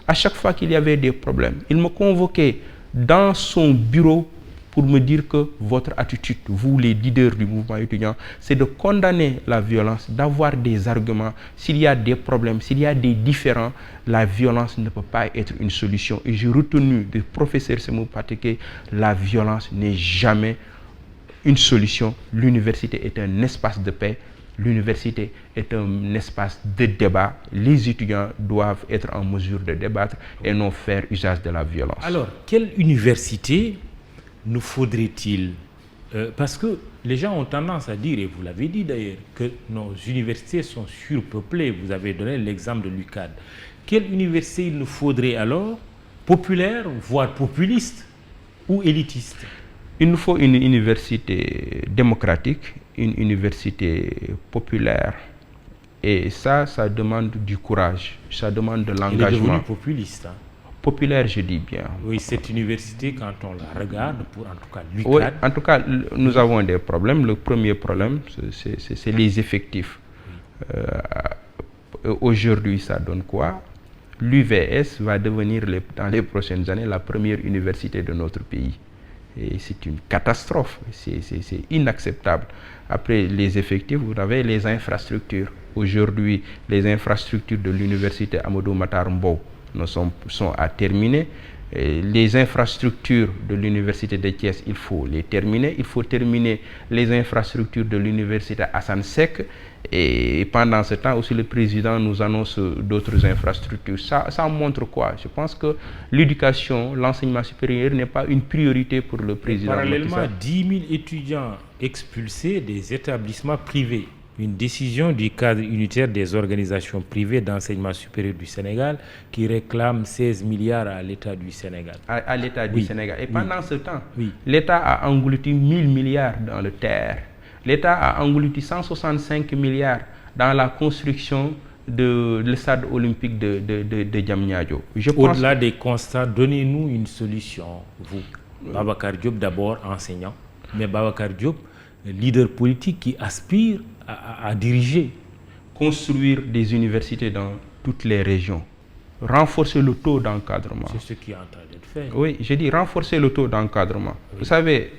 à chaque fois qu'il y avait des problèmes, il me convoquait dans son bureau pour me dire que votre attitude, vous les leaders du mouvement étudiant, c'est de condamner la violence, d'avoir des arguments. S'il y a des problèmes, s'il y a des différends, la violence ne peut pas être une solution. Et j'ai retenu du professeur Semou Pategay, la violence n'est jamais une solution. L'université est un espace de paix. L'université est un espace de débat. Les étudiants doivent être en mesure de débattre et non faire usage de la violence. Alors, quelle université nous faudrait-il? Parce que les gens ont tendance à dire, et vous l'avez dit d'ailleurs, que nos universités sont surpeuplées. Vous avez donné l'exemple de l'UCAD. Quelle université il nous faudrait alors? Populaire, voire populiste ou élitiste? Il nous faut une université démocratique, une université populaire. Et ça demande du courage, ça demande de l'engagement. Il est devenu populiste. Hein? Populaire, je dis bien. Oui, cette université, quand on la regarde, pour en tout cas l'UCAD... Oui, en tout cas, nous avons des problèmes. Le premier problème, c'est les effectifs. Oui. Aujourd'hui, ça donne quoi? L'UVS va devenir, dans les prochaines années, la première université de notre pays. Et c'est une catastrophe, c'est inacceptable. Après les effectifs, vous avez les infrastructures. Aujourd'hui, les infrastructures de l'université Amadou Mahtar Mbow sont à terminer. Et les infrastructures de l'université de Thiès, il faut les terminer. Il faut terminer les infrastructures de l'université Hassan Sek. Et pendant ce temps aussi, le président nous annonce d'autres infrastructures. Ça montre quoi? Je pense que l'éducation, l'enseignement supérieur n'est pas une priorité pour le président. Parallèlement, 10 000 étudiants expulsés des établissements privés. Une décision du cadre unitaire des organisations privées d'enseignement supérieur du Sénégal qui réclame 16 milliards à l'État du Sénégal. À l'État du Sénégal. Et pendant ce temps, l'État a englouti 1000 milliards dans le terre. L'État a englouti 165 milliards dans la construction de stade olympique de Diamniadio. Au-delà des constats, donnez-nous une solution, vous. Babacar Diop, d'abord enseignant, mais Babacar Diop, leader politique qui aspire à diriger. Construire des universités dans toutes les régions. Renforcer le taux d'encadrement. C'est ce qui est en train d'être fait. Oui, j'ai dit renforcer le taux d'encadrement. Oui. Vous savez,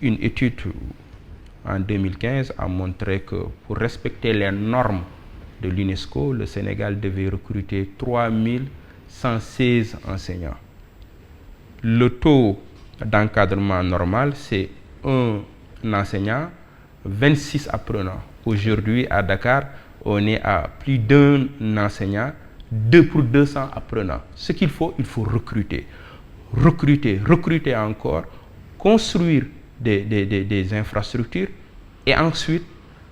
une étude en 2015 a montré que pour respecter les normes de l'UNESCO, le Sénégal devait recruter 3116 enseignants. Le taux d'encadrement normal, c'est un enseignant, 26 apprenants. Aujourd'hui, à Dakar, on est à plus d'un enseignant, 2 pour 200 apprenants. Ce qu'il faut recruter. Recruter encore, construire des infrastructures et ensuite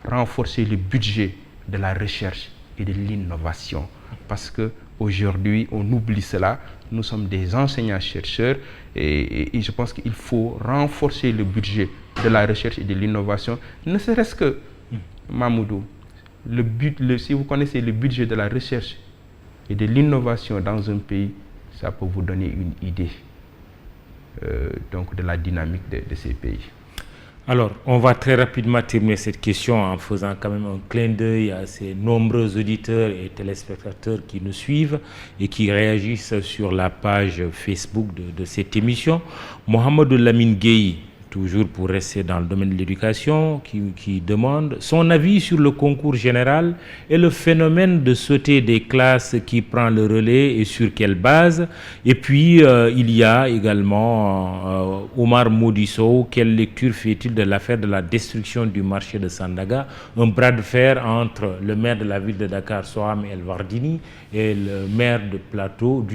renforcer le budget de la recherche et de l'innovation. Parce qu'aujourd'hui, on oublie cela. Nous sommes des enseignants-chercheurs et je pense qu'il faut renforcer le budget de la recherche et de l'innovation. Ne serait-ce que, Mamoudou, si vous connaissez le budget de la recherche et de l'innovation dans un pays, ça peut vous donner une idée donc de la dynamique de ces pays. Alors, on va très rapidement terminer cette question en faisant quand même un clin d'œil à ces nombreux auditeurs et téléspectateurs qui nous suivent et qui réagissent sur la page Facebook de cette émission. Mohamedou Lamine Gueye, toujours pour rester dans le domaine de l'éducation, qui demande son avis sur le concours général et le phénomène de sauter des classes qui prend le relais et sur quelle base. Et puis, il y a également Omar Modisso. Quelle lecture fait-il de l'affaire de la destruction du marché de Sandaga? Un bras de fer entre le maire de la ville de Dakar, Soham El Wardini, et le maire du plateau,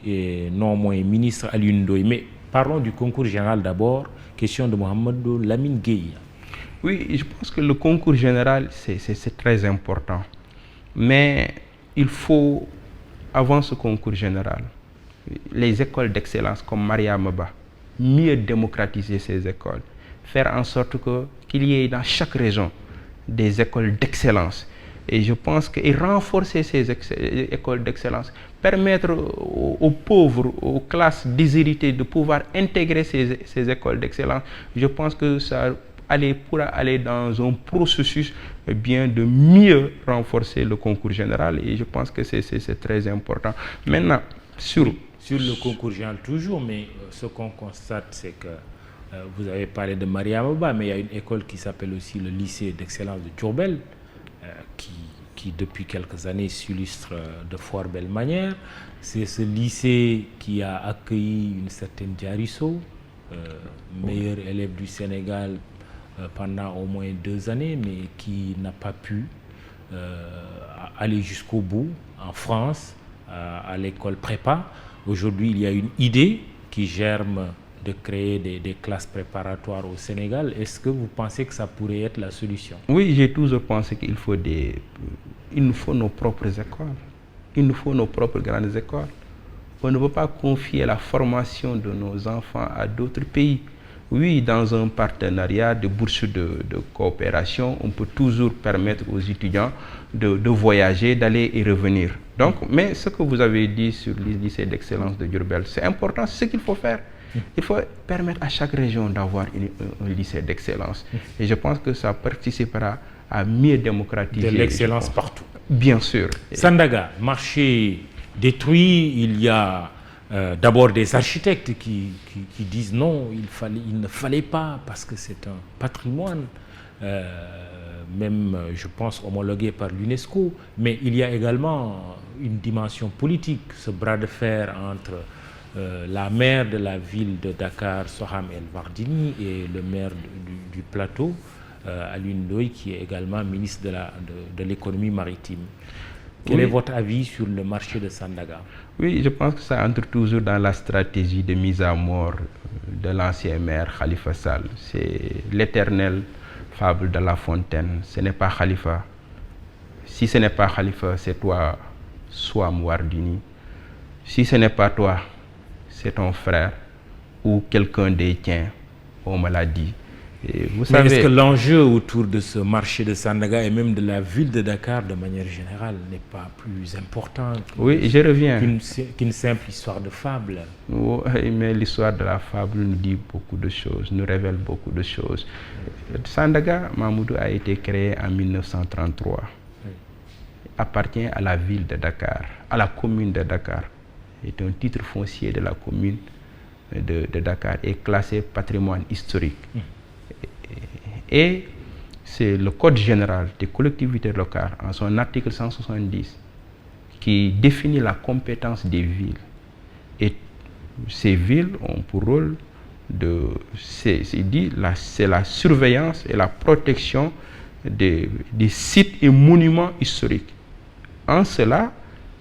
et non moins ministre Alioune Ndoye. Mais parlons du concours général d'abord. Question de Mohamedou Lamine Gueye. Oui, je pense que le concours général, c'est très important. Mais il faut, avant ce concours général, les écoles d'excellence comme Mariama Ba, mieux démocratiser ces écoles. Faire en sorte qu'il y ait dans chaque région des écoles d'excellence. Et je pense que renforcer ces écoles d'excellence, permettre aux pauvres, aux classes déshéritées de pouvoir intégrer ces écoles d'excellence, je pense que ça pourra aller dans un processus bien de mieux renforcer le concours général. Et je pense que c'est très important. Maintenant, sur le concours général toujours, mais ce qu'on constate, c'est que vous avez parlé de Mariama Ba, mais il y a une école qui s'appelle aussi le lycée d'excellence de Diourbel, qui depuis quelques années s'illustre de fort belle manière. C'est ce lycée qui a accueilli une certaine Diarisso, meilleur élève du Sénégal pendant au moins 2 années, mais qui n'a pas pu aller jusqu'au bout en France, à l'école prépa. Aujourd'hui, il y a une idée qui germe de créer des classes préparatoires au Sénégal. Est-ce que vous pensez que ça pourrait être la solution? Oui, j'ai toujours pensé qu'il faut il nous faut nos propres écoles. Il nous faut nos propres grandes écoles. On ne peut pas confier la formation de nos enfants à d'autres pays. Oui, dans un partenariat de bourses de coopération, on peut toujours permettre aux étudiants de voyager, d'aller et revenir. Donc, mais ce que vous avez dit sur le lycée d'excellence de Diourbel, c'est important, c'est ce qu'il faut faire. Il faut permettre à chaque région d'avoir un lycée d'excellence. Et je pense que ça participera à mieux démocratiser. De l'excellence partout. Bien sûr. Sandaga, marché détruit, il y a d'abord des architectes qui disent non, il ne fallait pas, parce que c'est un patrimoine, même je pense homologué par l'UNESCO, mais il y a également une dimension politique, ce bras de fer entre la maire de la ville de Dakar, Soham El Wardini, et le maire du plateau, Alioune Ndoye, qui est également ministre de l'économie maritime. Quel est votre avis sur le marché de Sandaga? Oui, je pense que ça entre toujours dans la stratégie de mise à mort de l'ancien maire Khalifa Sall. C'est l'éternelle fable de La Fontaine. Ce n'est pas Khalifa. Si ce n'est pas Khalifa, c'est toi, Soham Wardini. Si ce n'est pas toi, c'est ton frère ou quelqu'un des tiens, on me l'a dit. Vous savez, est-ce que l'enjeu autour de ce marché de Sandaga et même de la ville de Dakar de manière générale n'est pas plus important qu'une simple histoire de fable? Oui, mais l'histoire de la fable nous dit beaucoup de choses, nous révèle beaucoup de choses. Sandaga, Mamoudou, a été créé en 1933. Oui. Appartient à la ville de Dakar, à la commune de Dakar. C'est un titre foncier de la commune de Dakar et classé patrimoine historique. Et c'est le Code général des collectivités locales, en son article 170, qui définit la compétence des villes. Et ces villes ont pour rôle c'est la surveillance et la protection des sites et monuments historiques. En cela,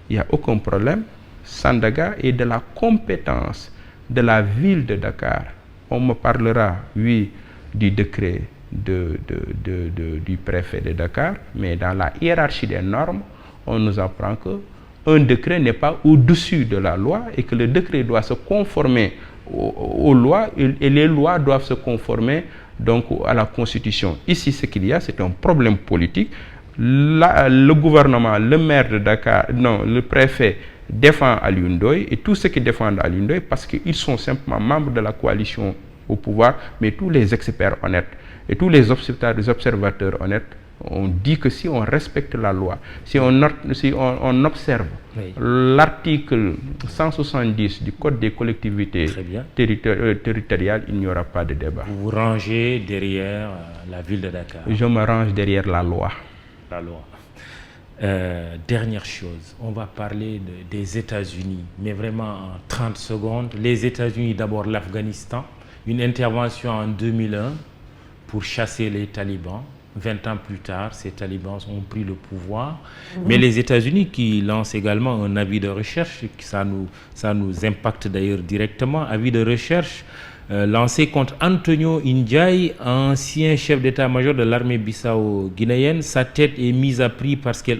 il n'y a aucun problème. Sandaga est de la compétence de la ville de Dakar. On me parlera, oui, du décret du préfet de Dakar, mais dans la hiérarchie des normes, on nous apprend qu'un décret n'est pas au-dessus de la loi et que le décret doit se conformer aux lois et les lois doivent se conformer donc à la Constitution. Ici, ce qu'il y a, c'est un problème politique. Le gouvernement, le maire de Dakar, non, le préfet défend Alioune Ndoye et tous ceux qui défendent Alioune Ndoye parce qu'ils sont simplement membres de la coalition au pouvoir, mais tous les experts honnêtes et tous les observateurs honnêtes ont dit que si on respecte la loi, si on observe l'article 170 du Code des collectivités territoriales, il n'y aura pas de débat. Vous vous rangez derrière la ville de Dakar. Je me range derrière la loi. La loi. Dernière chose, on va parler des États-Unis, mais vraiment en 30 secondes. Les États-Unis, d'abord l'Afghanistan, une intervention en 2001 pour chasser les talibans. 20 ans plus tard, ces talibans ont pris le pouvoir. Mais les États-Unis qui lancent également un avis de recherche, ça nous impacte d'ailleurs directement, avis de recherche lancé contre Antonio Ndiaye, ancien chef d'état-major de l'armée bissau-guinéenne. Sa tête est mise à prix parce qu'il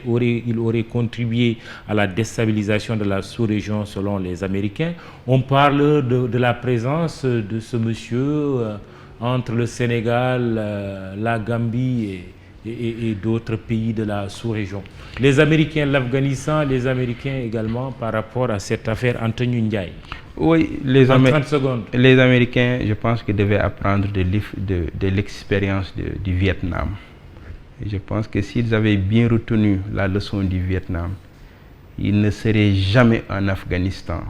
aurait contribué à la déstabilisation de la sous-région selon les Américains. On parle de la présence de ce monsieur entre le Sénégal, la Gambie et d'autres pays de la sous-région. Les Américains, l'Afghanistan, les Américains également par rapport à cette affaire Antonio Ndiaye. Oui, les Américains, je pense qu'ils devaient apprendre de l'expérience du Vietnam. Et je pense que s'ils avaient bien retenu la leçon du Vietnam, ils ne seraient jamais en Afghanistan.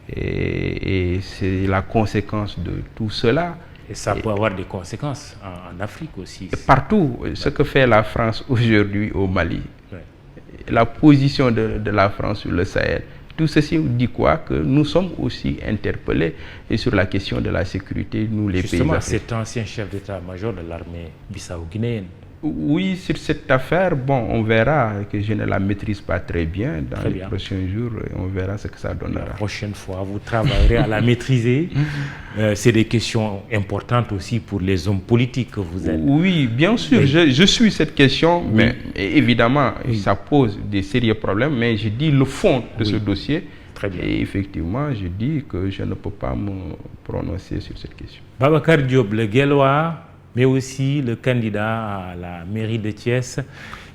Et c'est la conséquence de tout cela. Et ça peut avoir des conséquences en Afrique aussi. Partout, ce que fait la France aujourd'hui au Mali, la position de la France sur le Sahel, tout ceci dit quoi? Que nous sommes aussi interpellés et sur la question de la sécurité, nous les pays africains. Cet ancien chef d'état-major de l'armée bissau-guinéenne. Oui, sur cette affaire, bon, on verra, que je ne la maîtrise pas très bien. Dans les prochains jours, on verra ce que ça donnera. La prochaine fois, vous travaillerez à la maîtriser. C'est des questions importantes aussi pour les hommes politiques que vous êtes. Oui, bien sûr, je suis cette question, mais évidemment, ça pose des sérieux problèmes, mais je dis le fond de ce dossier. Très bien. Et effectivement, je dis que je ne peux pas me prononcer sur cette question. Babacar Diop, le Guelwaar, mais aussi le candidat à la mairie de Thiès.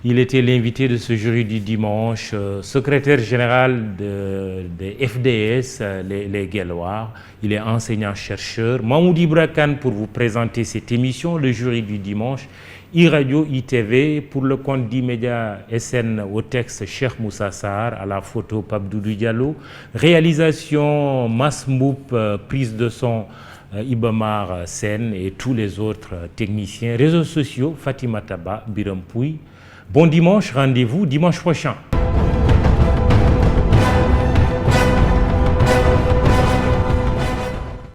Il était l'invité de ce jury du dimanche, secrétaire général des FDS, les Guelwaar. Il est enseignant-chercheur. Mahmoud Ibra Kane pour vous présenter cette émission, le jury du dimanche. iRadio, ITV, pour le compte d'E-Média SN au texte Cheikh Moussa Sarr, à la photo Pape Doudou Diallo. Réalisation Masmoup, prise de son Ibamar Sen et tous les autres techniciens. Réseaux sociaux, Fatima Taba, Biram Pouy. Bon dimanche, rendez-vous dimanche prochain.